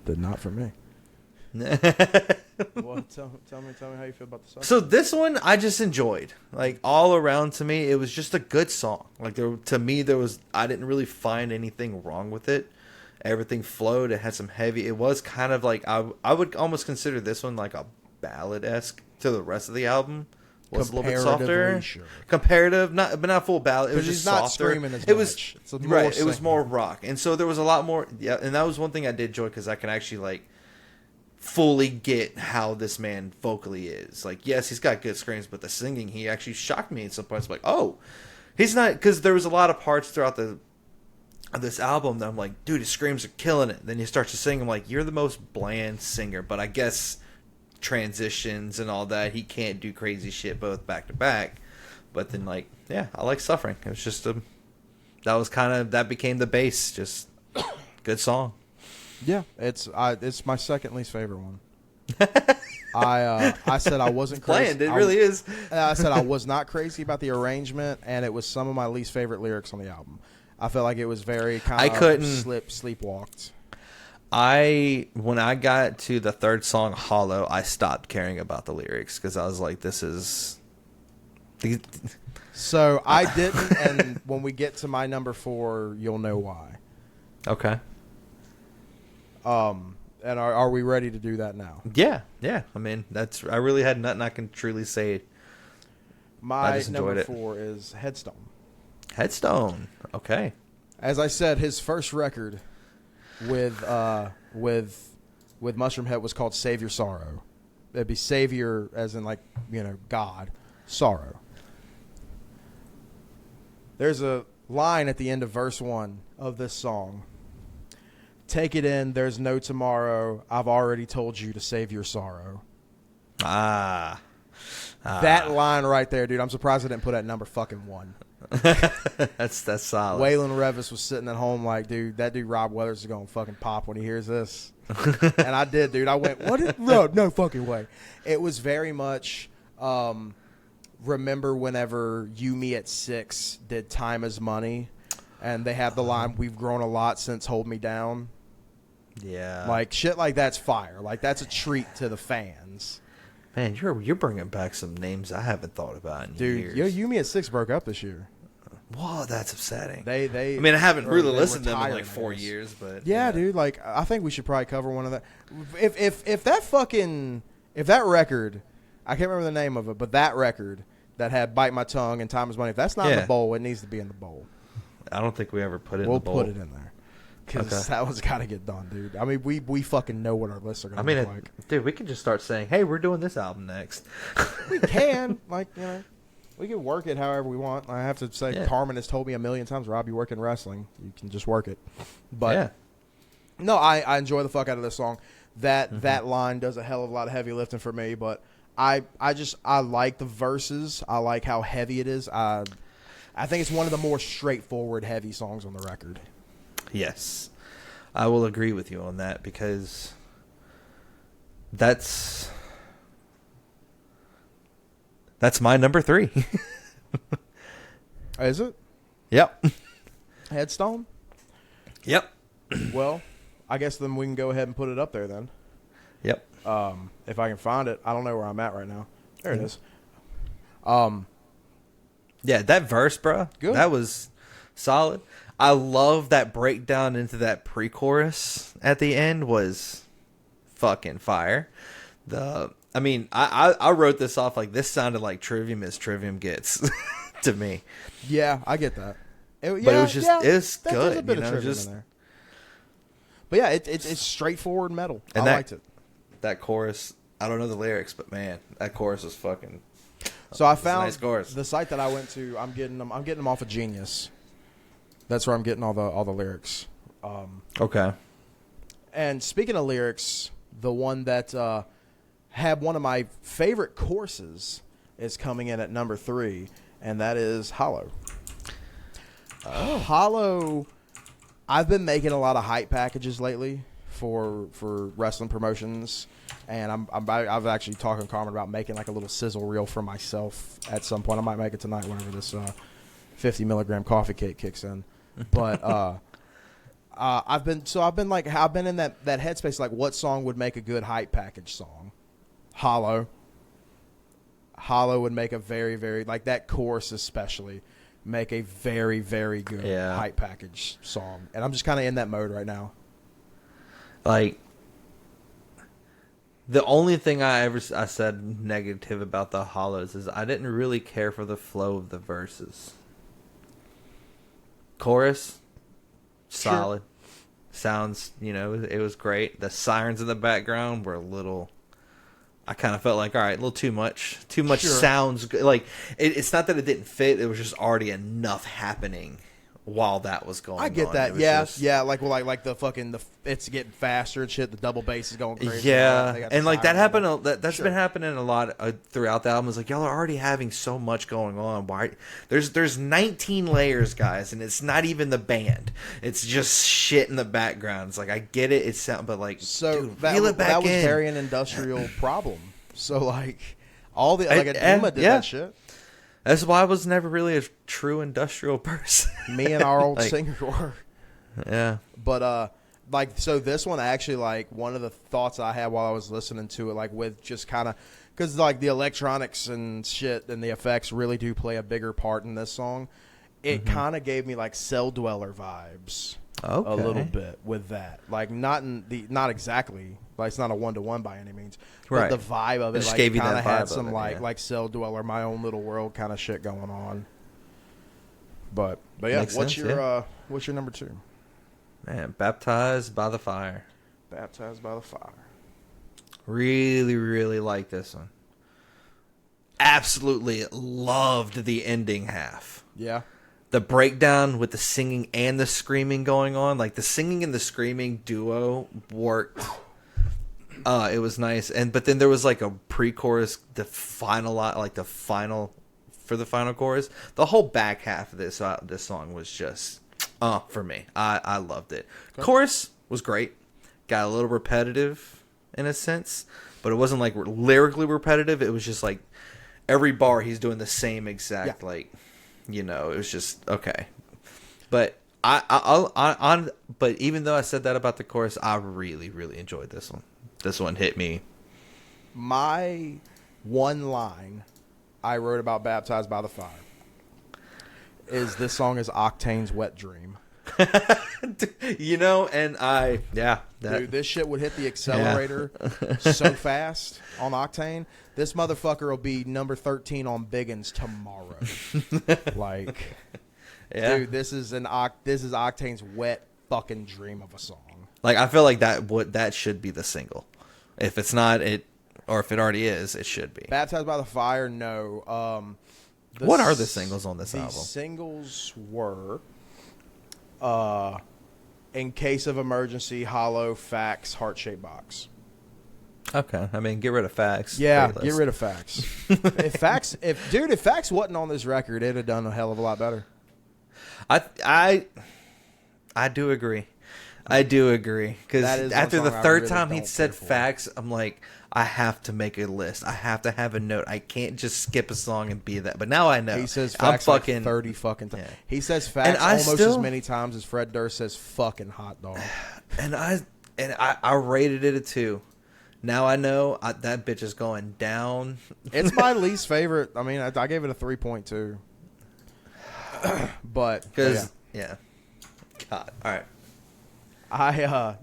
But not for me. Well, tell me how you feel about the song. So this one I just enjoyed. Like all around to me, it was just a good song. Like I didn't really find anything wrong with it. Everything flowed. It had some heavy. It was kind of like I would almost consider this one like a ballad-esque to the rest of the album. Was a little bit softer, sure. Comparative, but not full ballad. It was just not softer. Screaming as much. It was more rock, and so there was a lot more. Yeah, and that was one thing I did enjoy because I can actually like fully get how this man vocally is. Like, yes, he's got good screams, but the singing, he actually shocked me at some points. Like, oh, he's not, because there was a lot of parts throughout this album that I'm like, dude, his screams are killing it. Then you start to sing, I'm like, you're the most bland singer, but I guess transitions and all that, he can't do crazy shit both back to back. But then, like, yeah, I like Suffering. It was just that became the base. Just good song. Yeah, it's my second least favorite one. I said I wasn't crazy. Planned, it really is. I said I was not crazy about the arrangement, and it was some of my least favorite lyrics on the album. I felt like it was very kind of sleepwalked. When I got to the third song, Hollow, I stopped caring about the lyrics because I was like, this is... So I didn't, and when we get to my number 4, you'll know why. Okay. And are we ready to do that now? Yeah. I mean, I really had nothing I can truly say. My number 4 is Headstone. Headstone. Okay. As I said, his first record with Mushroom Head was called Savior Sorrow. It'd be Savior as in like, God, Sorrow. There's a line at the end of verse 1 of this song. Take it in, there's no tomorrow. I've already told you to save your sorrow. That line right there, dude. I'm surprised I didn't put at number fucking 1. That's solid. Waylon Revis was sitting at home like, dude, that dude Rob Weathers is going to fucking pop when he hears this. And I did, dude. I went, what? No fucking way. It was very much, remember whenever You, Me at 6 did Time is Money, and they have the line, we've grown a lot since Hold Me Down. Yeah. Like, shit like that's fire. Like, that's a treat to the fans. Man, you're bringing back some names I haven't thought about in years. Dude, You, Me at 6 broke up this year. Whoa, that's upsetting. They I mean, I haven't really listened to them in like 4 years, but yeah, dude. Like, I think we should probably cover one of that. If that record, I can't remember the name of it, but that record that had Bite My Tongue and Time Is Money, if that's not in the bowl, it needs to be in the bowl. I don't think we ever put it in the bowl. We'll put it in there. Because that one's got to get done, dude. I mean, we fucking know what our lists are going to look like. Dude, we can just start saying, hey, we're doing this album next. We can. Like, you know, we can work it however we want. I have to say, Carmen has told me a million times, Rob, you work in wrestling. You can just work it. But, no, I enjoy the fuck out of this song. That line does a hell of a lot of heavy lifting for me. But I like the verses. I like how heavy it is. I think it's one of the more straightforward, heavy songs on the record. Yes, I will agree with you on that because that's my number 3. Is it? Yep. Headstone? Yep. Well, I guess then we can go ahead and put it up there then. Yep. If I can find it. I don't know where I'm at right now. There it is. Yeah, that verse, bro. Good. That was solid. I love that breakdown into that pre-chorus at the end was fucking fire. I mean, I wrote this off like this sounded like Trivium as Trivium gets to me. Yeah, I get that. But it was just it's good. There's a bit of Trivium in there. But yeah, it's straightforward metal. I liked it. That chorus, I don't know the lyrics, but man, that chorus was fucking. So I found the site that I went to. I'm getting them off of Genius. That's where I'm getting all the lyrics. Okay. And speaking of lyrics, the one that had one of my favorite courses is coming in at number 3, and that is Hollow. Hollow. I've been making a lot of hype packages lately for wrestling promotions, and I've actually talking to Carmen about making like a little sizzle reel for myself at some point. I might make it tonight whenever this 50 milligram coffee cake kicks in. But I've been in that headspace like what song would make a good hype package song? Hollow would make a very, very like that chorus especially make a very, very good hype package song. And I'm just kind of in that mode right now. Like the only thing I said negative about the Hollows is I didn't really care for the flow of the verses. Chorus, solid. Sure. Sounds, it was great. The sirens in the background were a little. I kind of felt like, all right, a little too much. Too much sounds. Like it's not that it didn't fit. It was just already enough happening while that was going on. I get that. Yeah. Like the fucking it's getting faster and shit. The double bass is going crazy. Yeah, and like that happened. That's been happening a lot throughout the album. It's like y'all are already having so much going on. Why? There's 19 layers, guys, and it's not even the band. It's just shit in the background. It's like I get it. It's sound, but like dude, that was very an industrial problem. So like all the like Adema did that shit. That's why I was never really a true industrial person. Me and our old singer were. Yeah. But, so this one actually, like, one of the thoughts I had while I was listening to it, like, with just kind of, because, like, the electronics and shit and the effects really do play a bigger part in this song. It kind of gave me, like, Cell Dweller vibes. Okay. A little bit with that. Like, not exactly, like, it's not a one-to-one by any means. But the vibe of it, like, kind of had some, like Cell Dweller, My Own Little World kind of shit going on. But yeah, what's your number 2? Man, Baptized by the Fire. Baptized by the Fire. Really, really like this one. Absolutely loved the ending half. Yeah. the breakdown with the singing and the screaming going on, like the singing and the screaming duo worked. It was nice, but then there was like a pre-chorus, the final for the final chorus. The whole back half of this song was just for me. I loved it. Okay. Chorus was great. Got a little repetitive in a sense, but it wasn't like lyrically repetitive. It was just like every bar he's doing the same exact it was just okay. But but even though I said that about the chorus, I really, really enjoyed this one. This one hit me. My one line I wrote about Baptized by the Fire is this song is Octane's Wet Dream. Dude, this shit would hit the accelerator so fast on Octane. This motherfucker will be number 13 on Biggins tomorrow. Dude, this is Octane's wet fucking dream of a song. Like, I feel like that should be the single. If it's not, or if it already is, it should be. Baptized by the Fire, no. What are the singles on this album? The singles were In Case of Emergency, Hollow, Fax, Heart-Shaped Box. Okay, I mean, get rid of Fax. Yeah, get rid of Fax. If Fax wasn't on this record, it'd have done a hell of a lot better. I do agree. Because after the third time he said Fax, I'm like, I have to make a list. I have to have a note. I can't just skip a song and be that. But now I know. He says Fax like 30 fucking times. Yeah. He says Fax almost as many times as Fred Durst says fucking hot dog. And I rated it a 2. Now I know that bitch is going down. It's my least favorite. I mean, I gave it a 3.2. But yeah. God. All right.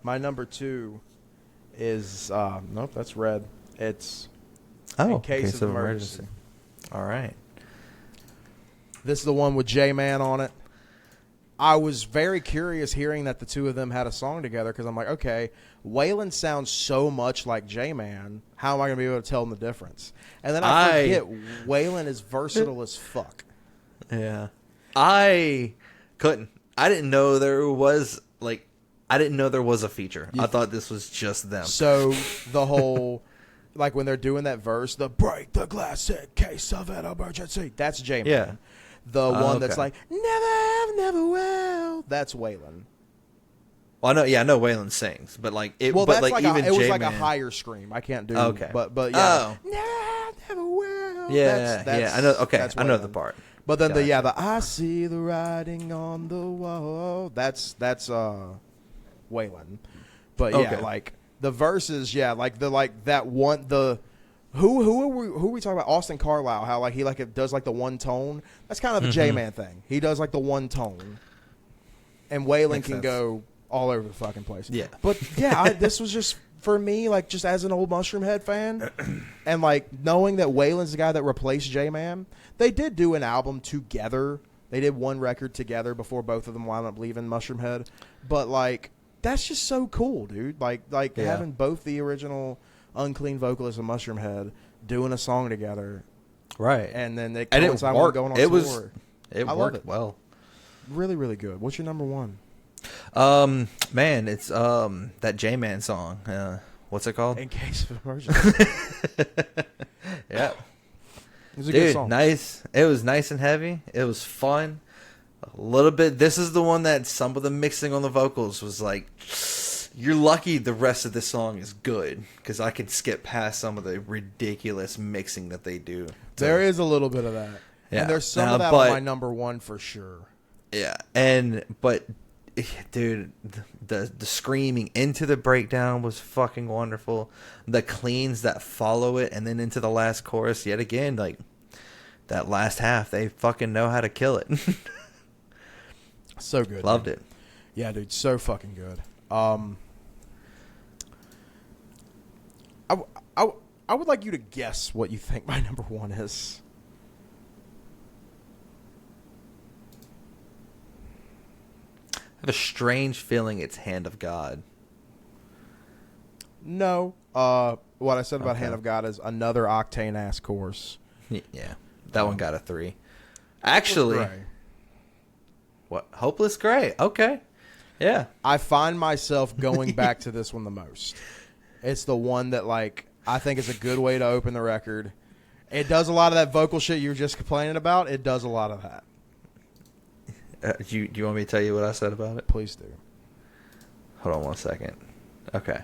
My number 2 is nope, that's Red. It's In Case of Emergency. All right. This is the one with J-Man on it. I was very curious hearing that the two of them had a song together because I'm like, okay, Waylon sounds so much like J-Man. How am I going to be able to tell them the difference? And then I forget Waylon is versatile as fuck. Yeah. I couldn't. I didn't know there was a feature. I thought this was just them. So the whole, like when they're doing that verse, the break the glass in case of an emergency, that's J-Man. Yeah. The one that's like, never have, never will, that's Waylon. Well, I know Waylon sings, but like it. Well, but that's like even even it was J-Man, like a higher scream. I can't do. Okay. But yeah. Never have, never will. Yeah, that's, I know. Okay, I know the part. But then the I see the writing on the wall. That's Waylon. But yeah, like the verses, like that one who are we talking about? Austin Carlisle, how like he like does like the one tone. That's kind of the J-Man thing. He does like the one tone, and Waylon can go all over the fucking place. Yeah, but yeah, this was just for me, like just as an old Mushroom Head fan, and like knowing that Waylon's the guy that replaced J-Man. They did do an album together. They did one record together before both of them wound up leaving Mushroom Head. But like that's just so cool, dude. Like having both the original Unclean vocalist of Mushroom Head doing a song together, right? And then they coincide with going on tour. It worked well. Really, really good. What's your number 1? Man, it's that J-Man song. What's it called? In Case of Emergency. Yeah. It was a good song. Nice. It was nice and heavy. It was fun. A little bit. This is the one that some of the mixing on the vocals was like, you're lucky the rest of the song is good because I can skip past some of the ridiculous mixing that they do. There is a little bit of that. Yeah. And there's some of that on my number 1 for sure. Yeah. But dude, the screaming into the breakdown was fucking wonderful. The cleans that follow it and then into the last chorus yet again, like that last half, they fucking know how to kill it. So good. Loved it. Yeah, dude, so fucking good. I would like you to guess what you think my number 1 is. I have a strange feeling it's Hand of God. No. What I said about Hand of God is another Octane-ass course. Yeah. That one got a 3. Actually, What? Hopeless Gray. Okay. Yeah. I find myself going back to this one the most. It's the one that, like, I think is a good way to open the record. It does a lot of that vocal shit you were just complaining about. It does a lot of that. Do you want me to tell you what I said about it? Please do. Hold on one second. Okay.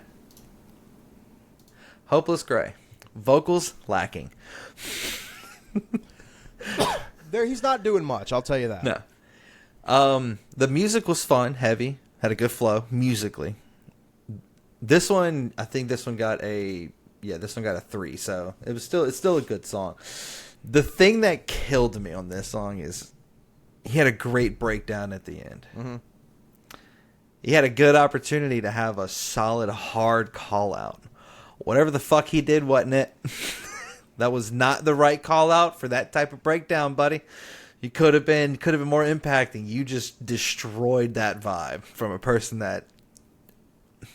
Hopeless Gray. Vocals lacking. He's not doing much, I'll tell you that. No. The music was fun, heavy, had a good flow musically. This one, I think this one got a 3, so it's still a good song. The thing that killed me on this song is he had a great breakdown at the end. Mm-hmm. He had a good opportunity to have a solid, hard call out. Whatever the fuck he did, wasn't it? That was not the right call out for that type of breakdown, buddy. You could have been more impacting. You just destroyed that vibe from a person that.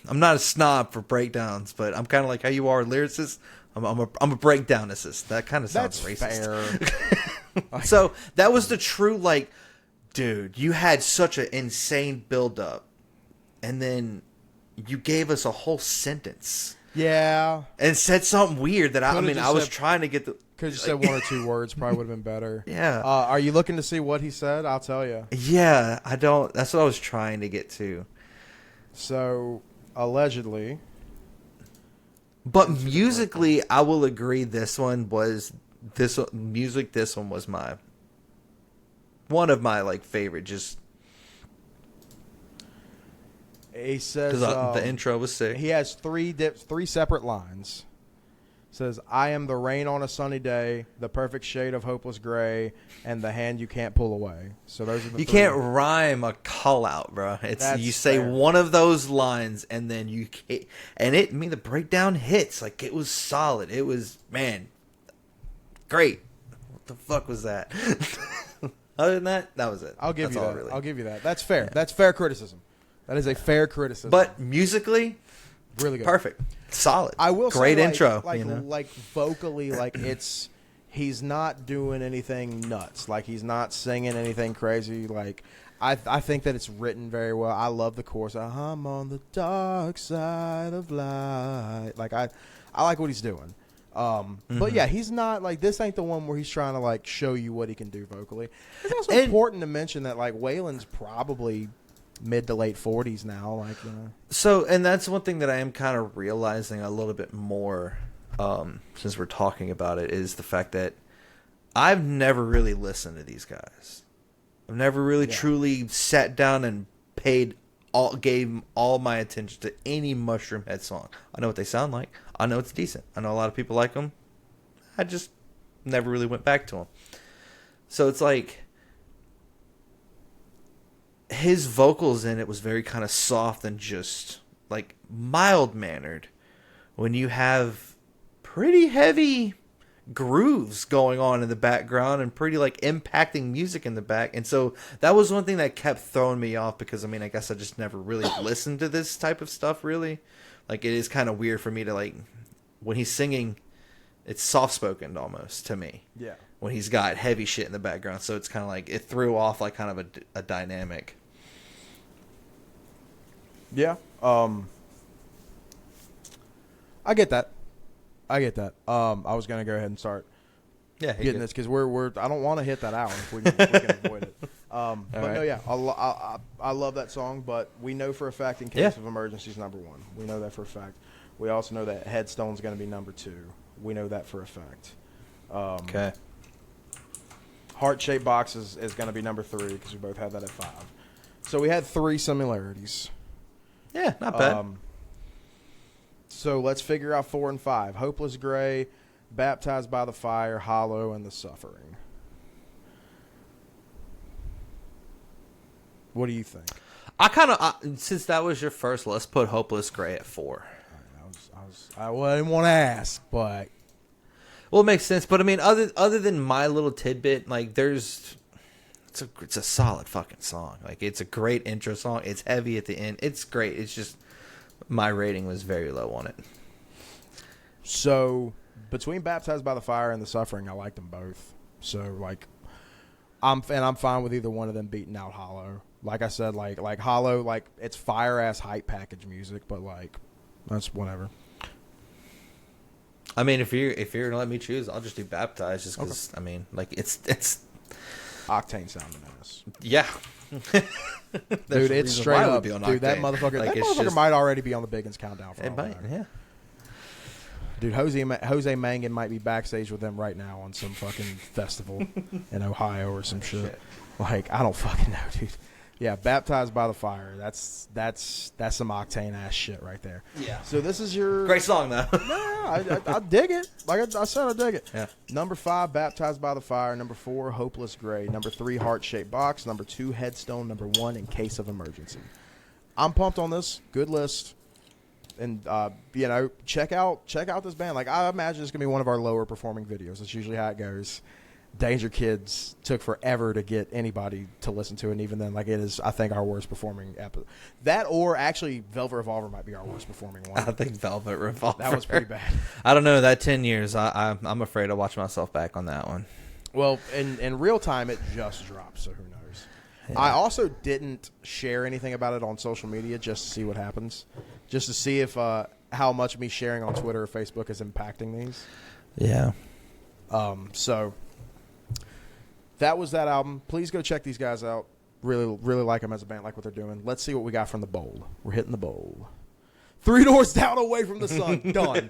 I'm not a snob for breakdowns, but I'm kind of like how you are, a lyricist. I'm a breakdownicist. That kind of sounds racist. Fair. So that was the true, like, dude, you had such an insane build-up, and then you gave us a whole sentence. Yeah. And said something weird that I was trying to get the... Could you said 1 or 2 words, probably would have been better. Yeah. Are you looking to see what he said? I'll tell you. Yeah, I don't... That's what I was trying to get to. So, allegedly... But musically, I will agree this one was... This one was one of my, like, favorite, just... He says... Because the intro was sick. He has 3 separate lines. Says, I am the rain on a sunny day, the perfect shade of hopeless gray, and the hand you can't pull away. So those are the You 3. can't rhyme a call out, bro. You say fair. one of those lines, and then you can't, and the breakdown hits. Like, it was solid. It was, man, great. What the fuck was that? Other than that was it. I'll give That's you all, that. really. I'll give you that. That's fair. Yeah. That's fair criticism. That is a fair criticism. But musically, really good. Perfect. Solid. I will Great say, intro. Like vocally, like he's not doing anything nuts. Like he's not singing anything crazy. Like I think that it's written very well. I love the chorus. I'm on the dark side of light. Like I like what he's doing. But yeah, he's not like, this ain't the one where he's trying to like show you what he can do vocally. It's also important to mention that like Waylon's probably mid to late 40s now, like, you know. So, and that's one thing that I am kind of realizing a little bit more, since we're talking about it, is the fact that I've never really listened to these guys. I've never really truly sat down and gave all my attention to any Mushroom Head song. I know what they sound like. I know it's decent. I know a lot of people like them. I just never really went back to them. So it's like, his vocals in it was very kind of soft and just like mild-mannered, when you have pretty heavy grooves going on in the background and pretty like impacting music in the back. And so that was one thing that kept throwing me off, because I guess I just never really listened to this type of stuff, really. Like, it is kind of weird for me to, like, when he's singing, it's soft-spoken almost to me. Yeah. When he's got heavy shit in the background. So it's kind of like, it threw off like kind of a dynamic. Yeah. I get that. I was going to go ahead and start getting this, because I don't want to hit that hour if we can avoid it. But right. No, yeah, I love that song, but we know for a fact In Case of Emergency is number 1. We know that for a fact. We also know that Headstone's going to be number 2. We know that for a fact. Okay. Heart-Shaped Box is going to be number 3, because we both had that at 5. So we had 3 similarities. Yeah, not bad. So let's figure out 4 and 5. Hopeless Gray, Baptized by the Fire, Hollow, and The Suffering. What do you think? Since that was your first, let's put Hopeless Gray at 4. I didn't want to ask, but... Well, it makes sense. But, other than my little tidbit, like, it's a solid fucking song. Like, it's a great intro song. It's heavy at the end. It's great. It's just, my rating was very low on it. So, between Baptized by the Fire and The Suffering, I liked them both. So, like, I'm fine with either one of them beating out Hollow. Like I said, like Hollow, like it's fire ass hype package music, but like that's whatever. I mean, if you're gonna let me choose, I'll just do Baptized, just because I mean, like it's Octane sounding ass. Yeah. Dude, it's straight up. Dude, Octane. that motherfucker might already be on the Biggins countdown. For it might, yeah. Dude, Jose Mangan might be backstage with them right now on some fucking festival in Ohio or some shit. Like, I don't fucking know, dude. Yeah, Baptized by the Fire. That's some Octane ass shit right there. Yeah. So this is your great song though. No, I dig it. Like I said, I dig it. Yeah. Number 5, Baptized by the Fire. Number 4, Hopeless Gray. Number 3, Heart Shaped Box. Number 2, Headstone. Number 1, In Case of Emergency. I'm pumped on this. Good list. And check out this band. Like, I imagine it's gonna be one of our lower performing videos. That's usually how it goes. Danger Kids took forever to get anybody to listen to, and even then, like, it is, I think, our worst performing episode. That, or actually, Velvet Revolver might be our worst performing one. I think Velvet Revolver. That was pretty bad. I don't know, that 10 years. I'm afraid to watch myself back on that one. Well, in real time, it just dropped, so who knows? Yeah. I also didn't share anything about it on social media just to see what happens, just to see if how much me sharing on Twitter or Facebook is impacting these. Yeah. So that was that album. Please go check these guys out. Really, really like them as a band, like what they're doing. Let's see what we got from the bowl. We're hitting the bowl. 3 Doors Down, Away from the Sun. Done.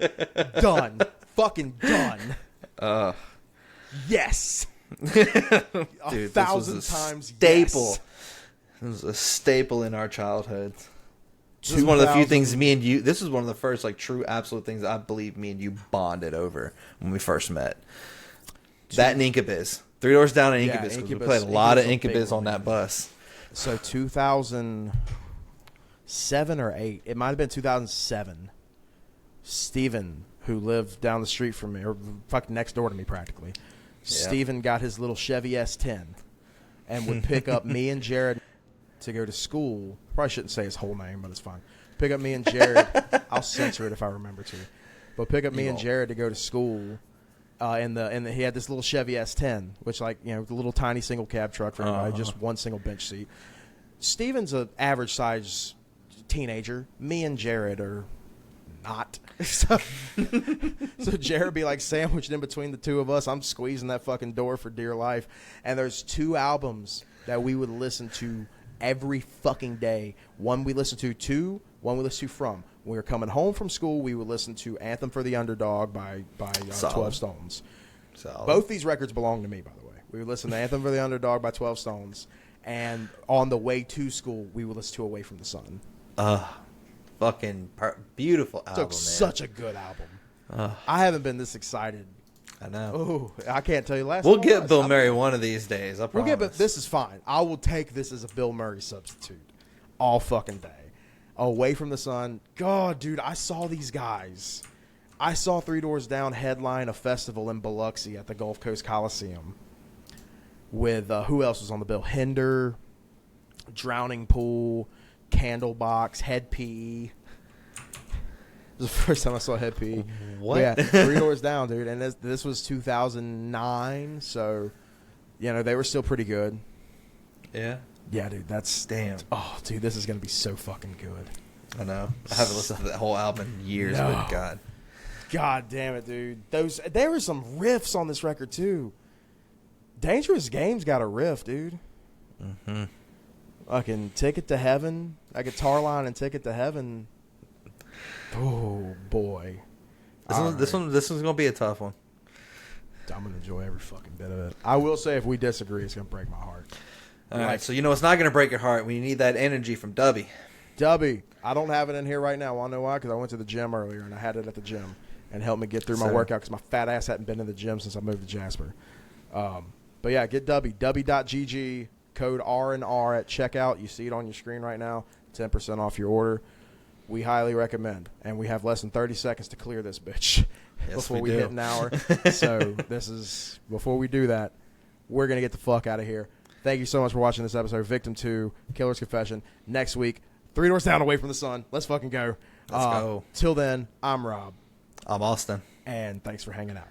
Done. Fucking done. Yes. Dude, 1,000 times staple. Yes. It was a staple in our childhood. This is one of the few things me and you. This is one of the first, like, true, absolute things I believe me and you bonded over when we first met. That and Incubus. 3 Doors Down and Incubus. We played a lot of Incubus on that bus. So 2007 or 8. It might have been 2007. Steven, who lived down the street from me, or fucking next door to me practically. Yeah. Steven got his little Chevy S10 and would pick up me and Jared to go to school. Probably shouldn't say his whole name, but it's fine. Pick up me and Jared. I'll censor it if I remember to. But pick up me and Jared to go to school. And he had this little Chevy S10, which, like, you know, the little tiny single cab truck for everybody, just one single bench seat. Steven's an average size teenager. Me and Jared are not. So Jared be like sandwiched in between the two of us. I'm squeezing that fucking door for dear life. And there's 2 albums that we would listen to every fucking day. One we listen to, one we listen to from. When we were coming home from school, we would listen to Anthem for the Underdog by 12 Stones. Solid. Both these records belong to me, by the way. We would listen to Anthem for the Underdog by 12 Stones. And on the way to school, we would listen to Away from the Sun. Fucking beautiful album, man. Such a good album. I haven't been this excited. I know. Oh, I can't tell you last. We'll get Bill Murray one of these days. I promise. But this is fine. I will take this as a Bill Murray substitute all fucking day. Away from the Sun. God, dude, I saw these guys. I saw 3 Doors Down headline a festival in Biloxi at the Gulf Coast Coliseum with, who else was on the bill? Hinder, Drowning Pool, Candlebox, Head PE. It was the first time I saw Head PE. What? Yeah, 3 Doors Down, dude. And this was 2009, so, you know, they were still pretty good. Yeah. Yeah, dude, that's... Damn. Oh, dude, this is going to be so fucking good. I know. I haven't listened to that whole album in years, but God. God damn it, dude. There were some riffs on this record, too. Dangerous Game's got a riff, dude. Mm-hmm. Fucking Ticket to Heaven. That guitar line and Ticket to Heaven. Oh, boy. This one's going to be a tough one. I'm going to enjoy every fucking bit of it. I will say, if we disagree, it's going to break my heart. All right, so you know it's not going to break your heart. We need that energy from Dubby. Dubby. I don't have it in here right now. Want to know why? Because I went to the gym earlier, and I had it at the gym and helped me get through my workout because my fat ass hadn't been in the gym since I moved to Jasper. But, yeah, get Dubby. Dubby.gg, code R&R at checkout. You see it on your screen right now, 10% off your order. We highly recommend. And we have less than 30 seconds to clear this bitch before we hit an hour. So before we do that, we're going to get the fuck out of here. Thank you so much for watching this episode. Victim 2, Killer's Confession. Next week, 3 Doors Down, Away from the Sun. Let's fucking go. Let's go. Till then, I'm Rob. I'm Austin. And thanks for hanging out.